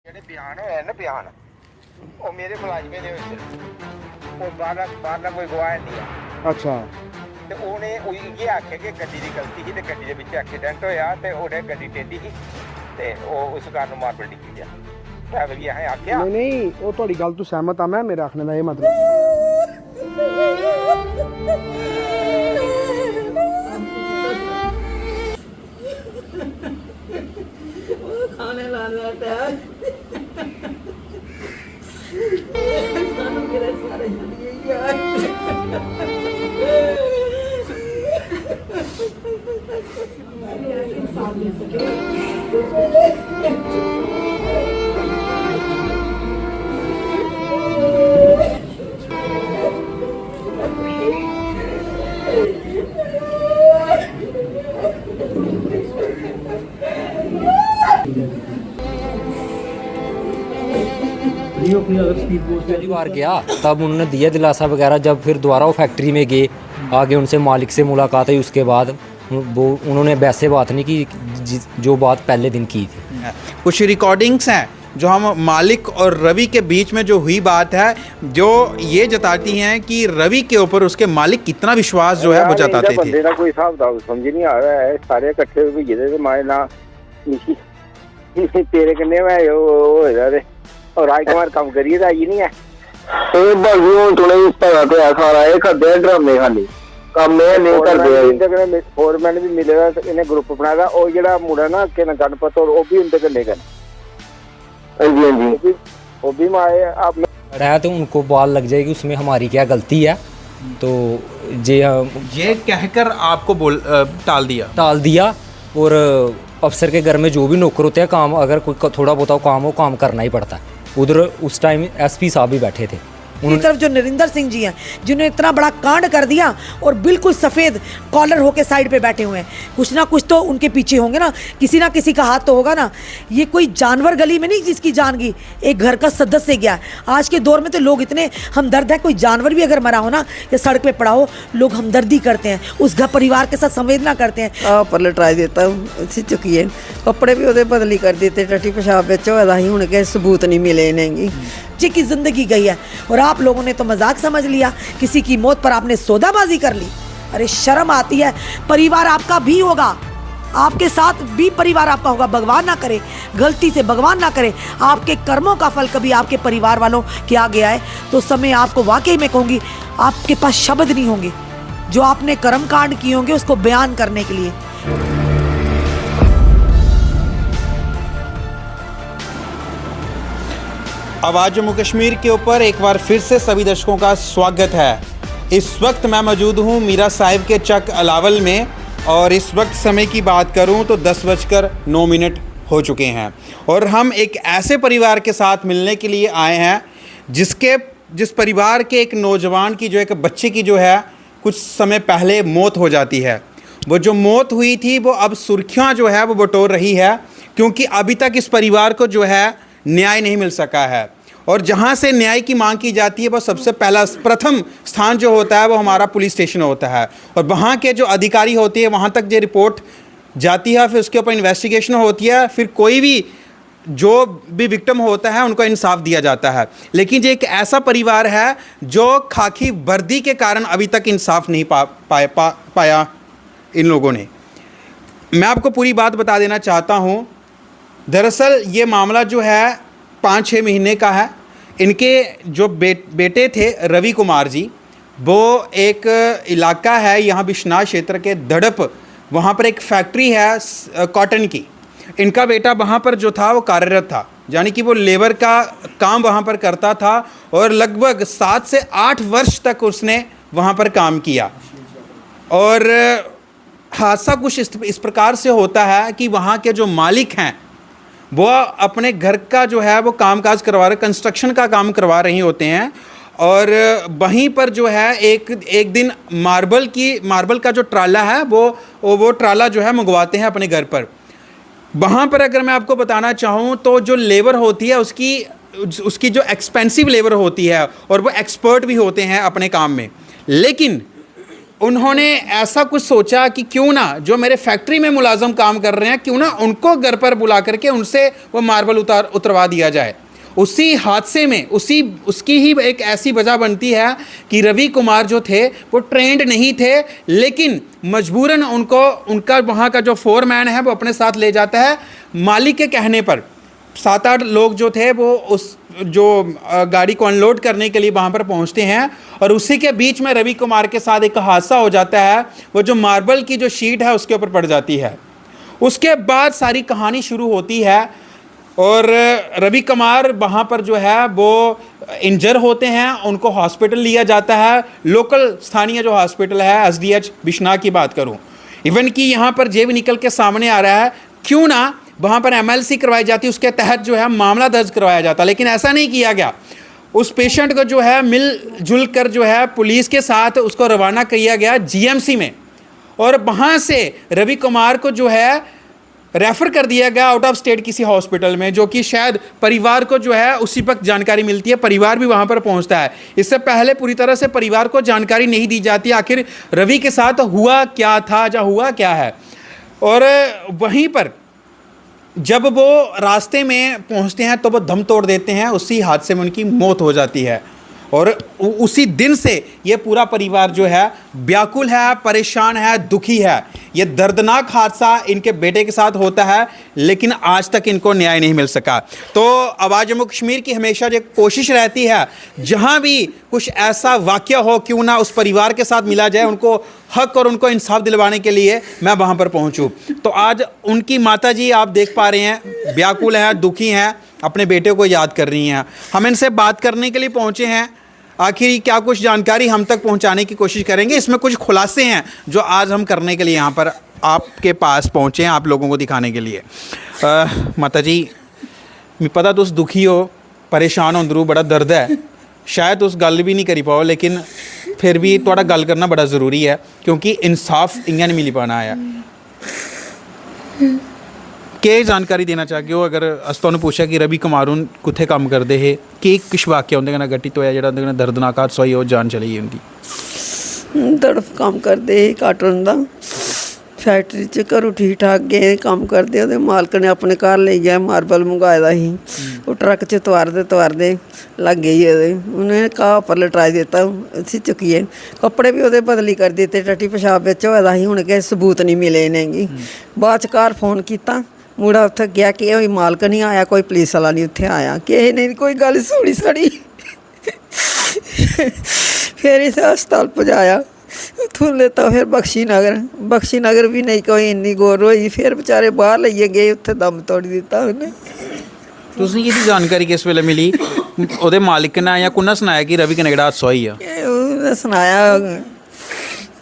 ਜਿਹੜੇ ਬਿਆਨ ਹੋਇਆ ਨਾ ਬਿਆਨ ਉਹ ਮੇਰੇ ਮੁਲਾਜ਼ਮੇ ਨੇ ਹੋਏ ਸਿਰਫ ਉਹ ਬਾਹਰ ਕੋਈ ਗਵਾਹ ਨਹੀਂ ਆ। ਅੱਛਾ ਤੇ ਉਹਨੇ ਇਹ ਆਖਿਆ ਕਿ ਗੱਡੀ ਦੀ ਗਲਤੀ ਸੀ ਤੇ ਗੱਡੀ ਦੇ ਵਿੱਚ ਐਕਸੀਡੈਂਟ ਹੋਇਆ ਤੇ ਉਹਨੇ ਗੱਡੀ ਟੇਢੀ ਸੀ ਤੇ ਉਹ ਉਸ ਕਾਰਨ ਮਾਰਬਲ ਡਿੱਗੀ ਗਿਆ। ਡਰਾਈਵਰ ਵੀ ਇਹ ਆਖਿਆ ਨਹੀਂ ਨਹੀਂ ਉਹ ਤੁਹਾਡੀ ਗੱਲ ਤੋਂ ਸਹਿਮਤ ਆ ਮੈਂ, ਮੇਰੇ ਆਖਣੇ ਦਾ ਇਹ ਮਤਲਬ खाने लाने टाइम सानू मेरे सारे जलिए यार पहली बार गया तब उन्होंने दिया दिलासा वगैरह, जब फिर दोबारा वो फैक्ट्री में गए आगे उनसे मालिक से मुलाकात हुई, उसके बाद वो उन्होंने वैसे बात नहीं की जो बात पहले दिन की थी। कुछ रिकॉर्डिंग्स हैं जो हम मालिक और रवि के बीच में जो हुई बात है जो ये जताती हैं कि रवि के ऊपर उसके मालिक कितना विश्वास जो है वो जताते थे। ਬੰਦੇ ਦਾ ਕੋਈ ਹਿਸਾਬ ਦਾ ਸਮਝ ਨਹੀਂ ਆ ਰਿਹਾ ਹੈ। ਸਾਰੇ ਇਕੱਠੇ ਹੋ ਗਏ ਤੇ ਮੈਂ ਨਾ ਤੇਰੇ ਕੰਨੇ ਮੈਂ ਉਹ ਹੋਇਆ ਤੇ और राजकुमार काम करिए था ये नहीं है ਇਹ ਬਾਜੀ ਹੁਣ ਤੁਨੇ ਪਤਾ ਤੇ ਆ ਸਾਰਾ ਇਹ ਕਰਦੇ ਡਰਾਮੇ ਖਾਲੀ ਕੰਮ ਇਹ ਨਹੀਂ ਕਰਦੇ। ਫੋਰਮੈਨ ਵੀ ਮਿਲੇਗਾ ਤੇ ਇਹਨੇ ਗਰੁੱਪ ਬਣਾਇਆ ਉਹ ਜਿਹੜਾ ਮੁੰਡਾ ਨਾ ਕਿ ਨਾ ਗਣਪਤ और वो भी उनके करने का ਹਾਂਜੀ ਹਾਂਜੀ वो भी माए आप रहा तो उनको बाल लग जाएगी, उसमें हमारी क्या गलती है। तो ये कहकर आपको टाल दिया और अफसर के घर में जो भी नौकर होते हैं काम अगर कोई थोड़ा बहुत काम हो काम करना ही पड़ता है। उधर उस टाइम एसपी साहब भी बैठे थे। की तरफ जो नरिंदर सिंह जी हैं जिन्होंने इतना बड़ा कांड कर दिया और बिल्कुल सफ़ेद कॉलर होके साइड पे बैठे हुए हैं, कुछ ना कुछ तो उनके पीछे होंगे ना किसी का हाथ तो होगा ना। ये कोई जानवर गली में नहीं जिसकी जान गई, एक घर का सदस्य गया। आज के दौर में तो लोग इतने हमदर्द है, कोई जानवर भी अगर मरा हो ना या सड़क पे पड़ा हो लोग हमदर्दी करते हैं, उस घर परिवार के साथ संवेदना करते हैं। पर लटरा देता उसी चुकी कपड़े भी वो बदली कर देते, टट्टी पेशाब ही हूँ के सबूत नहीं मिले इन्हें की ज़िंदगी गई है और आप लोगों ने तो मजाक समझ लिया, किसी की मौत पर आपने सौदाबाजी कर ली। अरे शर्म आती है। परिवार आपका भी होगा, आपके साथ भी परिवार आपका होगा। भगवान ना करे, गलती से भगवान ना करे आपके कर्मों का फल कभी आपके परिवार वालों के आ गया है तो समय आपको वाकई में कहूँगी आपके पास शब्द नहीं होंगे जो आपने कर्म कांड किए होंगे उसको बयान करने के लिए। आवाज़ जम्मू कश्मीर के ऊपर एक बार फिर से सभी दर्शकों का स्वागत है। इस वक्त मैं मौजूद हूँ मीरा साहिब के चक अलावल में और इस वक्त समय की बात करूँ तो 10:09 हो चुके हैं और हम एक ऐसे परिवार के साथ मिलने के लिए आए हैं जिस परिवार के एक नौजवान की जो एक बच्चे की जो है कुछ समय पहले मौत हो जाती है। वो जो मौत हुई थी वो अब सुर्खियाँ जो है वो बटोर रही है क्योंकि अभी तक इस परिवार को जो है न्याय नहीं मिल सका है और जहाँ से न्याय की मांग की जाती है वो सबसे प्रथम स्थान जो होता है वो हमारा पुलिस स्टेशन होता है और वहाँ के जो अधिकारी होती है वहाँ तक जो रिपोर्ट जाती है फिर उसके ऊपर इन्वेस्टिगेशन होती है, फिर कोई भी जो भी विक्टिम होता है उनको इंसाफ दिया जाता है। लेकिन ये एक ऐसा परिवार है जो खाकी वर्दी के कारण अभी तक इंसाफ नहीं पाया इन लोगों ने। मैं आपको पूरी बात बता देना चाहता हूँ। दरअसल ये मामला जो है 5-6 महीने का है। इनके जो बेटे थे रवि कुमार जी, वो एक इलाका है यहाँ बिश्नाह क्षेत्र के धड़प, वहाँ पर एक फैक्ट्री है कॉटन की। इनका बेटा वहाँ पर जो था वो कार्यरत था, यानी कि वो लेबर का काम वहाँ पर करता था और लगभग 7 से 8 वर्ष तक उसने वहाँ पर काम किया। और हादसा कुछ इस प्रकार से होता है कि वहाँ के जो मालिक हैं वो अपने घर का जो है वो कामकाज करवा रहे, कंस्ट्रक्शन का काम करवा रही होते हैं और वहीं पर जो है एक दिन मार्बल का जो ट्राला है वो ट्राला जो है मंगवाते हैं अपने घर पर। वहाँ पर अगर मैं आपको बताना चाहूँ तो जो लेबर होती है उसकी जो एक्सपेंसिव लेबर होती है और वो एक्सपर्ट भी होते हैं अपने काम में, लेकिन उन्होंने ऐसा कुछ सोचा कि क्यों ना जो मेरे फैक्ट्री में मुलाजम काम कर रहे हैं, क्यों ना उनको घर पर बुला करके उनसे वो मार्बल उतरवा दिया जाए। उसी हादसे में उसकी ही एक ऐसी वजह बनती है कि रवि कुमार जो थे वो ट्रेंड नहीं थे, लेकिन मजबूरन उनका वहाँ का जो फोरमैन है वो अपने साथ ले जाता है। मालिक के कहने पर 7-8 लोग जो थे वो उस जो गाड़ी को अनलोड करने के लिए वहाँ पर पहुँचते हैं, और उसी के बीच में रवि कुमार के साथ एक हादसा हो जाता है। वो जो मार्बल की जो शीट है उसके ऊपर पड़ जाती है। उसके बाद सारी कहानी शुरू होती है और रवि कुमार वहाँ पर जो है वो इंजर होते हैं, उनको हॉस्पिटल लिया जाता है। लोकल स्थानीय जो हॉस्पिटल है एसडीएच बिश्नाह की बात करूँ, इवन कि यहाँ पर जे भी निकल के सामने आ रहा है, क्यों ना वहाँ पर एमएलसी करवाई जाती, उसके तहत जो है मामला दर्ज करवाया जाता, लेकिन ऐसा नहीं किया गया। उस पेशेंट को जो है मिलजुल कर जो है पुलिस के साथ उसको रवाना किया गया जीएमसी में, और वहाँ से रवि कुमार को जो है रेफ़र कर दिया गया आउट ऑफ स्टेट किसी हॉस्पिटल में, जो कि शायद परिवार को जो है उसी वक्त जानकारी मिलती है, परिवार भी वहाँ पर पहुँचता है। इससे पहले पूरी तरह से परिवार को जानकारी नहीं दी जाती आखिर रवि के साथ हुआ क्या था या हुआ क्या है। और वहीं पर जब वो रास्ते में पहुंचते हैं तो वो दम तोड़ देते हैं, उसी हादसे में उनकी मौत हो जाती है। और उसी दिन से ये पूरा परिवार जो है व्याकुल है, परेशान है, दुखी है। ये दर्दनाक हादसा इनके बेटे के साथ होता है, लेकिन आज तक इनको न्याय नहीं मिल सका। तो आवाज़ जम्मू कश्मीर की हमेशा ये कोशिश रहती है, जहाँ भी कुछ ऐसा वाक़या हो क्यों ना उस परिवार के साथ मिला जाए, उनको हक और उनको इंसाफ दिलवाने के लिए मैं वहाँ पर पहुँचूँ। तो आज उनकी माता जी आप देख पा रहे हैं व्याकुल हैं, दुखी हैं, अपने बेटे को याद कर रही हैं। हम इनसे बात करने के लिए पहुँचे हैं, आखिर क्या कुछ जानकारी हम तक पहुंचाने की कोशिश करेंगे। इसमें कुछ खुलासे हैं जो आज हम करने के लिए यहाँ पर आपके पास पहुँचे हैं, आप लोगों को दिखाने के लिए। माता जी, मैं पता तुस दुखी हो, परेशान हो, अंदरों बड़ा दर्द है, शायद उस गल भी नहीं करी पाओ, लेकिन फिर भी थोड़ा गल करना बड़ा ज़रूरी है, क्योंकि इंसाफ इ'यां नहीं मिली पाना है। केह् जानकारी देना चाहगे हो? अगर अस तुहानूं पुछेआ कि रवि कुमार हुण कुत्थे कम्म करदे हे, केह् किश वाक्या उं'दे कन्नै घटित होया जेह्ड़ा उं'दे कन्नै दर्दनाक हादसा होई, ओह् जान चली गेई उं'दी? तड़फ कम्म करदे हे काटन दा, फैक्ट्री च घरों ठीक ठाक गए कम्म करदे, ओह्दे मालक ने अपने घर लेई गया, मार्बल मंगाए दा ही, ओह् ट्रक च तवारदे लग गई ओह्दे, उ'नें घाह पर लटाई दित्ता उसी चुक्कियै, कपड़े भी ओह्दे बदली कर दित्ते, टट्टी पेशाब बिच होए दा ही, हुण किश सबूत नहीं मिले इ'नेंगी। बाद च घर फोन कीता, मुड़ा उत्थे गया कि कोई मालक नहीं आया, कोई पुलिस वाला नहीं उत्थे आया, किसी ने कोई गल सुनी साड़ी। फिर इसे हस्पताल पहुँचाया, उत्थों लेता फिर बख्शी नगर भी नहीं कोई इन्नी गौर होई, फिर बेचारे बाहर लेइए गए, उत्थे दम तोड़ी दित्ता उन्हें। तुसें गी जानकारी किस वेले मिली? ओह्दे मालिक ने या कुन्नै सनाया कि रवि कन्नै जेह्ड़ा हादसा होई आ? उन्हें सनाया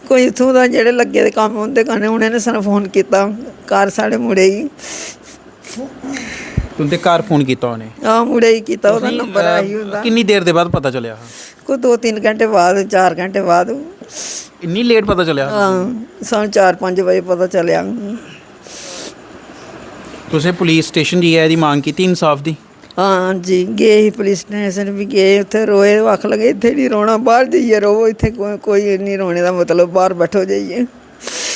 कोई इत्थों दा जेह्ड़े लग्गे दे कम्म उं'दे कन्नै, उ'नें सानूं फोन कीता घर साढ़े मुड़े गी। तुं'दे घर फोन कीता उ'नें? हां, मुड़े गी कीता, ओह्दा नंबर आई उं'दा। किन्नी देर दे बाद पता चलेआ? कोई 2-3 घंटे बाद, 4 घंटे बाद। इन्नी लेट पता चलेआ? हां, सानूं 4-5 बजे पता चलेआ। तुसें पुलिस स्टेशन जाइयै एह्दी मांग कीती इंसाफ दी? हाँ जी, गए ही पुलिस स्टेशन भी गए, उत्थे रोए, आख लगे इत्थे नहीं रोना, बाहर जाइए रो, इत्थे कोई नहीं रोने का मतलब, बाहर बैठो जाइए।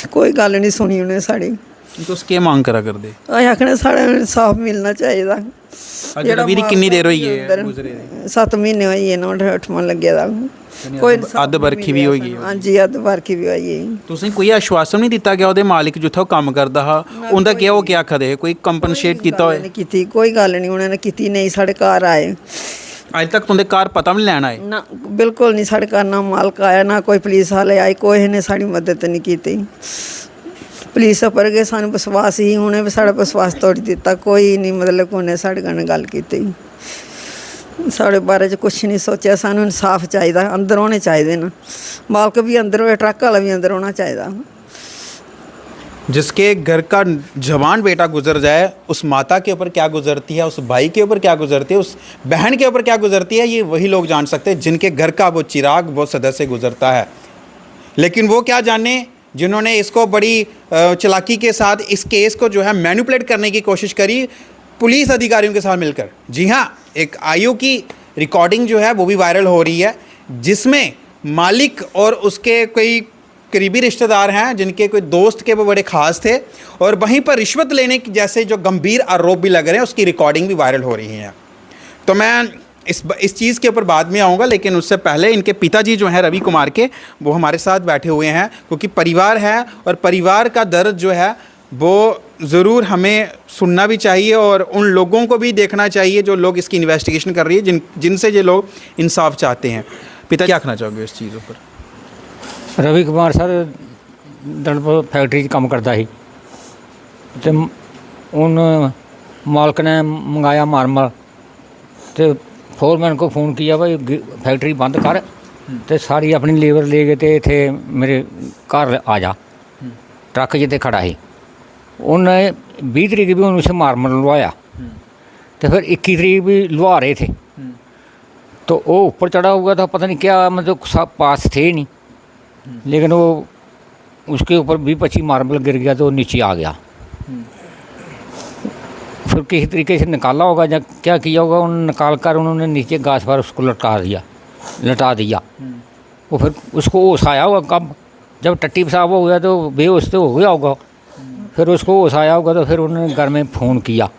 कोई गल नहीं सुनी उन्हें साड़ी। तुस केह् मांग करा करदे? अस आखने साढ़े इंसाफ मिलना चाहिए। रवि दी किन्नी देर होई है गुजरे दे? 7 महीने होई है, 8वां लग्गे दा। कोई अद्ध बरखी भी होई गेई? हाँ जी, अद्ध बरखी भी होई गेई। तुसें कोई आश्वासन नहीं दित्ता गया ओह्दे मालिक जित्थै ओह् कम्म करदा हा, उं'दा केह् ओह् केह् आखदे हे? कोई कंपनसेट कीता होए? कीती, कोई गल नहीं उन्होंने कीती, नहीं साढ़े घर आए अज तक तुं'दे घर पता भी लैन आए? ना, बिल्कुल नहीं साढ़े घर, ना मालक आया, ना कोई पुलिस वाले आए, कोई ने साड़ी मदद नहीं की। पुलिस उप्पर गै सानूं विश्वास ही, उ'नें भी साढ़ा विश्वास तोड़ी दित्ता, कोई नहीं मतलब उ'नें साढ़े कन्नै गल कीती, साढ़े बारे च कुछ नहीं सोचा। सानूं इंसाफ चाहिए, अंदर होने चाहिए ना, मालक भी अंदर होए, ट्रक वाला भी अंदर होना चाहिए। जिसके घर का जवान बेटा गुजर जाए, उस माता के ऊपर क्या गुजरती है, उस भाई के ऊपर क्या गुजरती है, उस बहन के ऊपर क्या गुजरती है, ये वही लोग जान सकते हैं जिनके घर का वो चिराग वो सदस्य गुजरता है। लेकिन वो क्या जाने जिन्होंने इसको बड़ी चालाकी के साथ इस केस को जो है मैनिपुलेट करने की कोशिश करी पुलिस अधिकारियों के साथ मिलकर। जी हाँ, एक आईओ की रिकॉर्डिंग जो है वो भी वायरल हो रही है, जिसमें मालिक और उसके कोई करीबी रिश्तेदार हैं, जिनके कोई दोस्त के वो बड़े ख़ास थे, और वहीं पर रिश्वत लेने की जैसे जो गंभीर आरोप भी लग रहे हैं, उसकी रिकॉर्डिंग भी वायरल हो रही है। तो मैं इस चीज़ के ऊपर बाद में आऊँगा, लेकिन उससे पहले इनके पिताजी जो हैं रवि कुमार के, वो हमारे साथ बैठे हुए हैं, क्योंकि परिवार है और परिवार का दर्द जो है वो ज़रूर हमें सुनना भी चाहिए और उन लोगों को भी देखना चाहिए जो लोग इसकी इन्वेस्टिगेशन कर रही है, जिनसे ये लोग इंसाफ चाहते हैं। पिता क्या कहना चाहोगे इस चीज़ पर? रवि कुमार सर दड़प फैक्ट्री 'ਚ ਕੰਮ ਕਰਦਾ ਸੀ ਤੇ उन मालक ने मंगाया मार्बल तो फोरमैन को फ़ोन किया भाई फैक्ट्री बंद कर तो सारी अपनी लेबर ले गए तो इतने मेरे घर आ जा। ट्रक जिते खड़ा ही उन्हें 20 तरीक भी उनसे मार्बल लवाया तो फिर 21 तरीक भी लवा रहे थे, तो वो ऊपर चढ़ा हुआ था, पता नहीं क्या मतलब सब पास थे नहीं, लेकिन वो उसके ऊपर 20-25 मार्बल गिर गया तो नीचे आ गया। फिर किसी तरीके से निकाला होगा या क्या किया होगा, उन्होंने निकाल कर उन्होंने नीचे घास पर उसको लटा दिया। वो फिर उसको होश आया होगा, कब जब टट्टी पेशाब हो गया तो बेहोश तो हो गया होगा, फिर उसको होश आया होगा तो फिर उन्होंने घर में फ़ोन किया।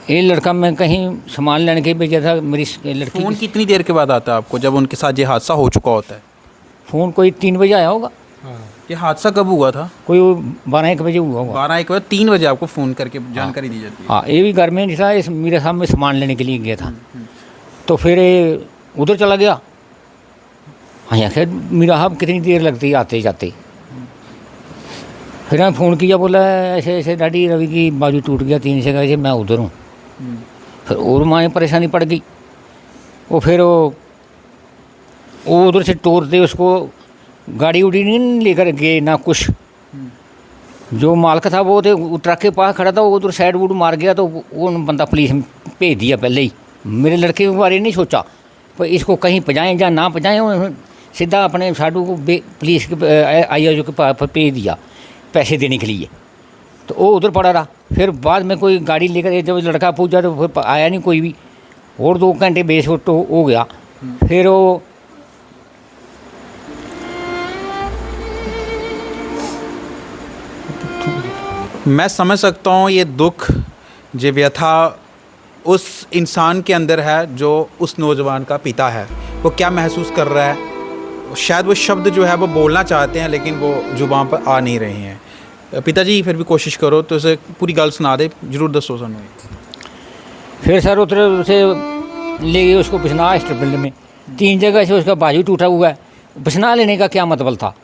ये लड़का मैं कहीं सामान लेने के भेजा था, मेरी लड़की। फ़ोन कितनी देर के बाद आता है आपको जब उनके साथ ये हादसा हो चुका होता है? फ़ोन कोई 3 बजे आया होगा। ये हादसा कब हुआ था? कोई 12-1 बजे हुआ होगा। 12-1 बजे, 3 बजे आपको फ़ोन करके जानकारी दी जाती है। हाँ, ये भी घर में नहीं था, इस मेरे सामने सामान लेने के लिए गया था, तो फिर ये उधर चला गया। हाँ, आखिर मेरा साहब कितनी देर लगती आते जाते। फिर मैं फ़ोन किया, बोला ऐसे ऐसे डैडी रवि की बाजू टूट गया 3 से कैसे, मैं उधर हूँ। फिर और माँ परेशानी पड़ गई। वो फिर वो उधर से तोड़ते उसको गाड़ी उड़ी नहीं लेकर गए ना कुछ। जो मालिक था वो तो ट्रक के पास खड़ा था, वो उधर साइड वूड मार गया, तो वो बंदा पुलिस में भेज दिया पहले ही। मेरे लड़के के बारे नहीं सोचा पर इसको कहीं पजाएं या ना पजाएं, सीधा अपने साडू को पुलिस के IAO के पास भेज दिया पैसे देने के लिए। तो वो उधर पड़ा रहा। फिर बाद में कोई गाड़ी लेकर जब लड़का पूछा तो फिर आया नहीं कोई भी, और 2 घंटे बेसुध हो गया। फिर वो मैं समझ सकता हूँ ये दुख, ये व्यथा उस इंसान के अंदर है जो उस नौजवान का पिता है। वो क्या महसूस कर रहा है, शायद वो शब्द जो है वो बोलना चाहते हैं लेकिन वो जुबान पर आ नहीं रहे हैं। पिताजी फिर भी कोशिश करो तो उसे पूरी गल सुना दे, जरूर दसो सानू। फिर सर उसे ले गए उसको बिछना हॉस्पिटल में, 3 जगह से उसका बाजू टूटा हुआ है। बिछना लेने का क्या मतलब था?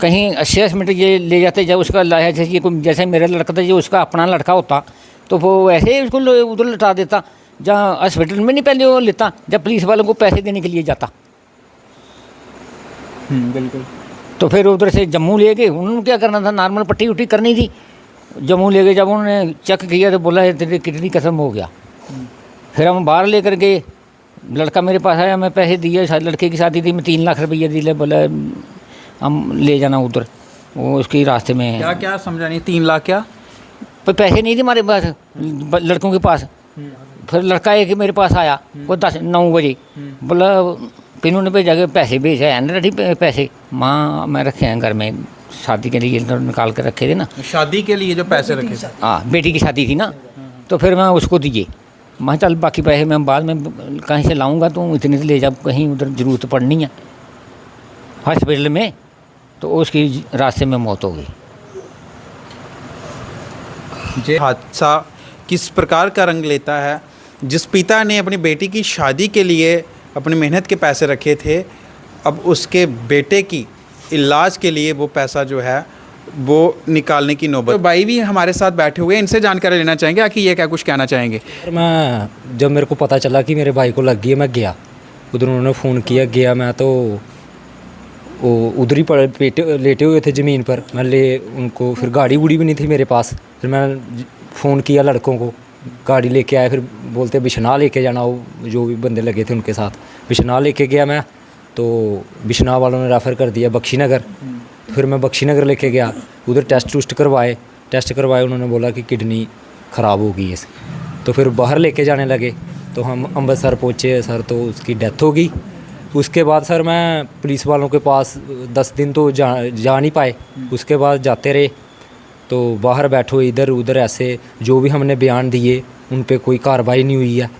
कहीं 80 मिनट ये ले जाते, जब उसका लाया जैसे मेरा लड़का था, जो उसका अपना लड़का होता तो वो वैसे ही उसको उधर लटा देता, जहाँ हॉस्पिटल में नहीं पहले वो लेता जब पुलिस वालों को पैसे देने के लिए जाता। बिल्कुल। तो फिर उधर से जम्मू ले गए, उन्होंने क्या करना था, नॉर्मल पट्टी उट्टी करनी थी। जम्मू ले गए, जब उन्होंने चेक किया तो बोला तेरी किडनी खत्म हो गया। फिर हम बाहर लेकर गए, लड़का मेरे पास आया, मैं पैसे दिए, लड़के की शादी थी, मैं 3 लाख रुपये दिए, बोला हम ले जाना उधर, वो उसके रास्ते में। क्या क्या समझा नहीं? 3 लाख क्या? पर पैसे नहीं थे हमारे पास, लड़कों के पास। फिर लड़का एक मेरे पास आया वो 9 बजे, बोला पिनू ने भेजा के पैसे भेजा है ना, पैसे माँ मैं रखे हैं घर में, शादी के लिए निकाल कर रखे थे ना, शादी के लिए जो पैसे रखे थे। हाँ, बेटी की शादी थी ना, तो फिर मैं उसको दिए। मैं चल बाकी पैसे मैं बाद में कहीं से लाऊंगा, तो इतने से ले जा, कहीं उधर ज़रूरत पड़नी है हॉस्पिटल में। तो उसकी रास्ते में मौत हो गई। ये हादसा किस प्रकार का रंग लेता है? जिस पिता ने अपनी बेटी की शादी के लिए अपनी मेहनत के पैसे रखे थे, अब उसके बेटे की इलाज के लिए वो पैसा जो है वो निकालने की नौबत। तो भाई भी हमारे साथ बैठे हुए हैं, इनसे जानकारी लेना चाहेंगे आखिर ये क्या कुछ कहना चाहेंगे। मैं जब मेरे को पता चला कि मेरे भाई को लग गई, मैं गया उधर, उन्होंने फ़ोन किया, गया मैं तो वो उधर ही लेटे हुए थे ज़मीन पर। मैं उनको फिर गाड़ी वूड़ी भी नहीं थी मेरे पास, फिर मैं फ़ोन किया लड़कों को, गाड़ी लेके आए, फिर बोलते बिश्नाह लेके जाना, वो जो भी बंदे लगे थे उनके साथ बिश्नाह लेके गया मैं, तो बिश्नाह वालों ने रेफ़र कर दिया बख्शीनगर। फिर मैं बख्शीनगर लेके गया, उधर टेस्ट करवाए, उन्होंने बोला कि किडनी ख़राब हो गई है। तो फिर बाहर लेके जाने लगे, तो हम अमृतसर पहुँचे सर, तो उसकी डेथ हो गई। उसके बाद सर मैं पुलिस वालों के पास 10 दिन तो जा नहीं पाए। उसके बाद जाते रहे तो बाहर बैठो इधर उधर, ऐसे जो भी हमने बयान दिए उन पे कोई कार्रवाई नहीं हुई है।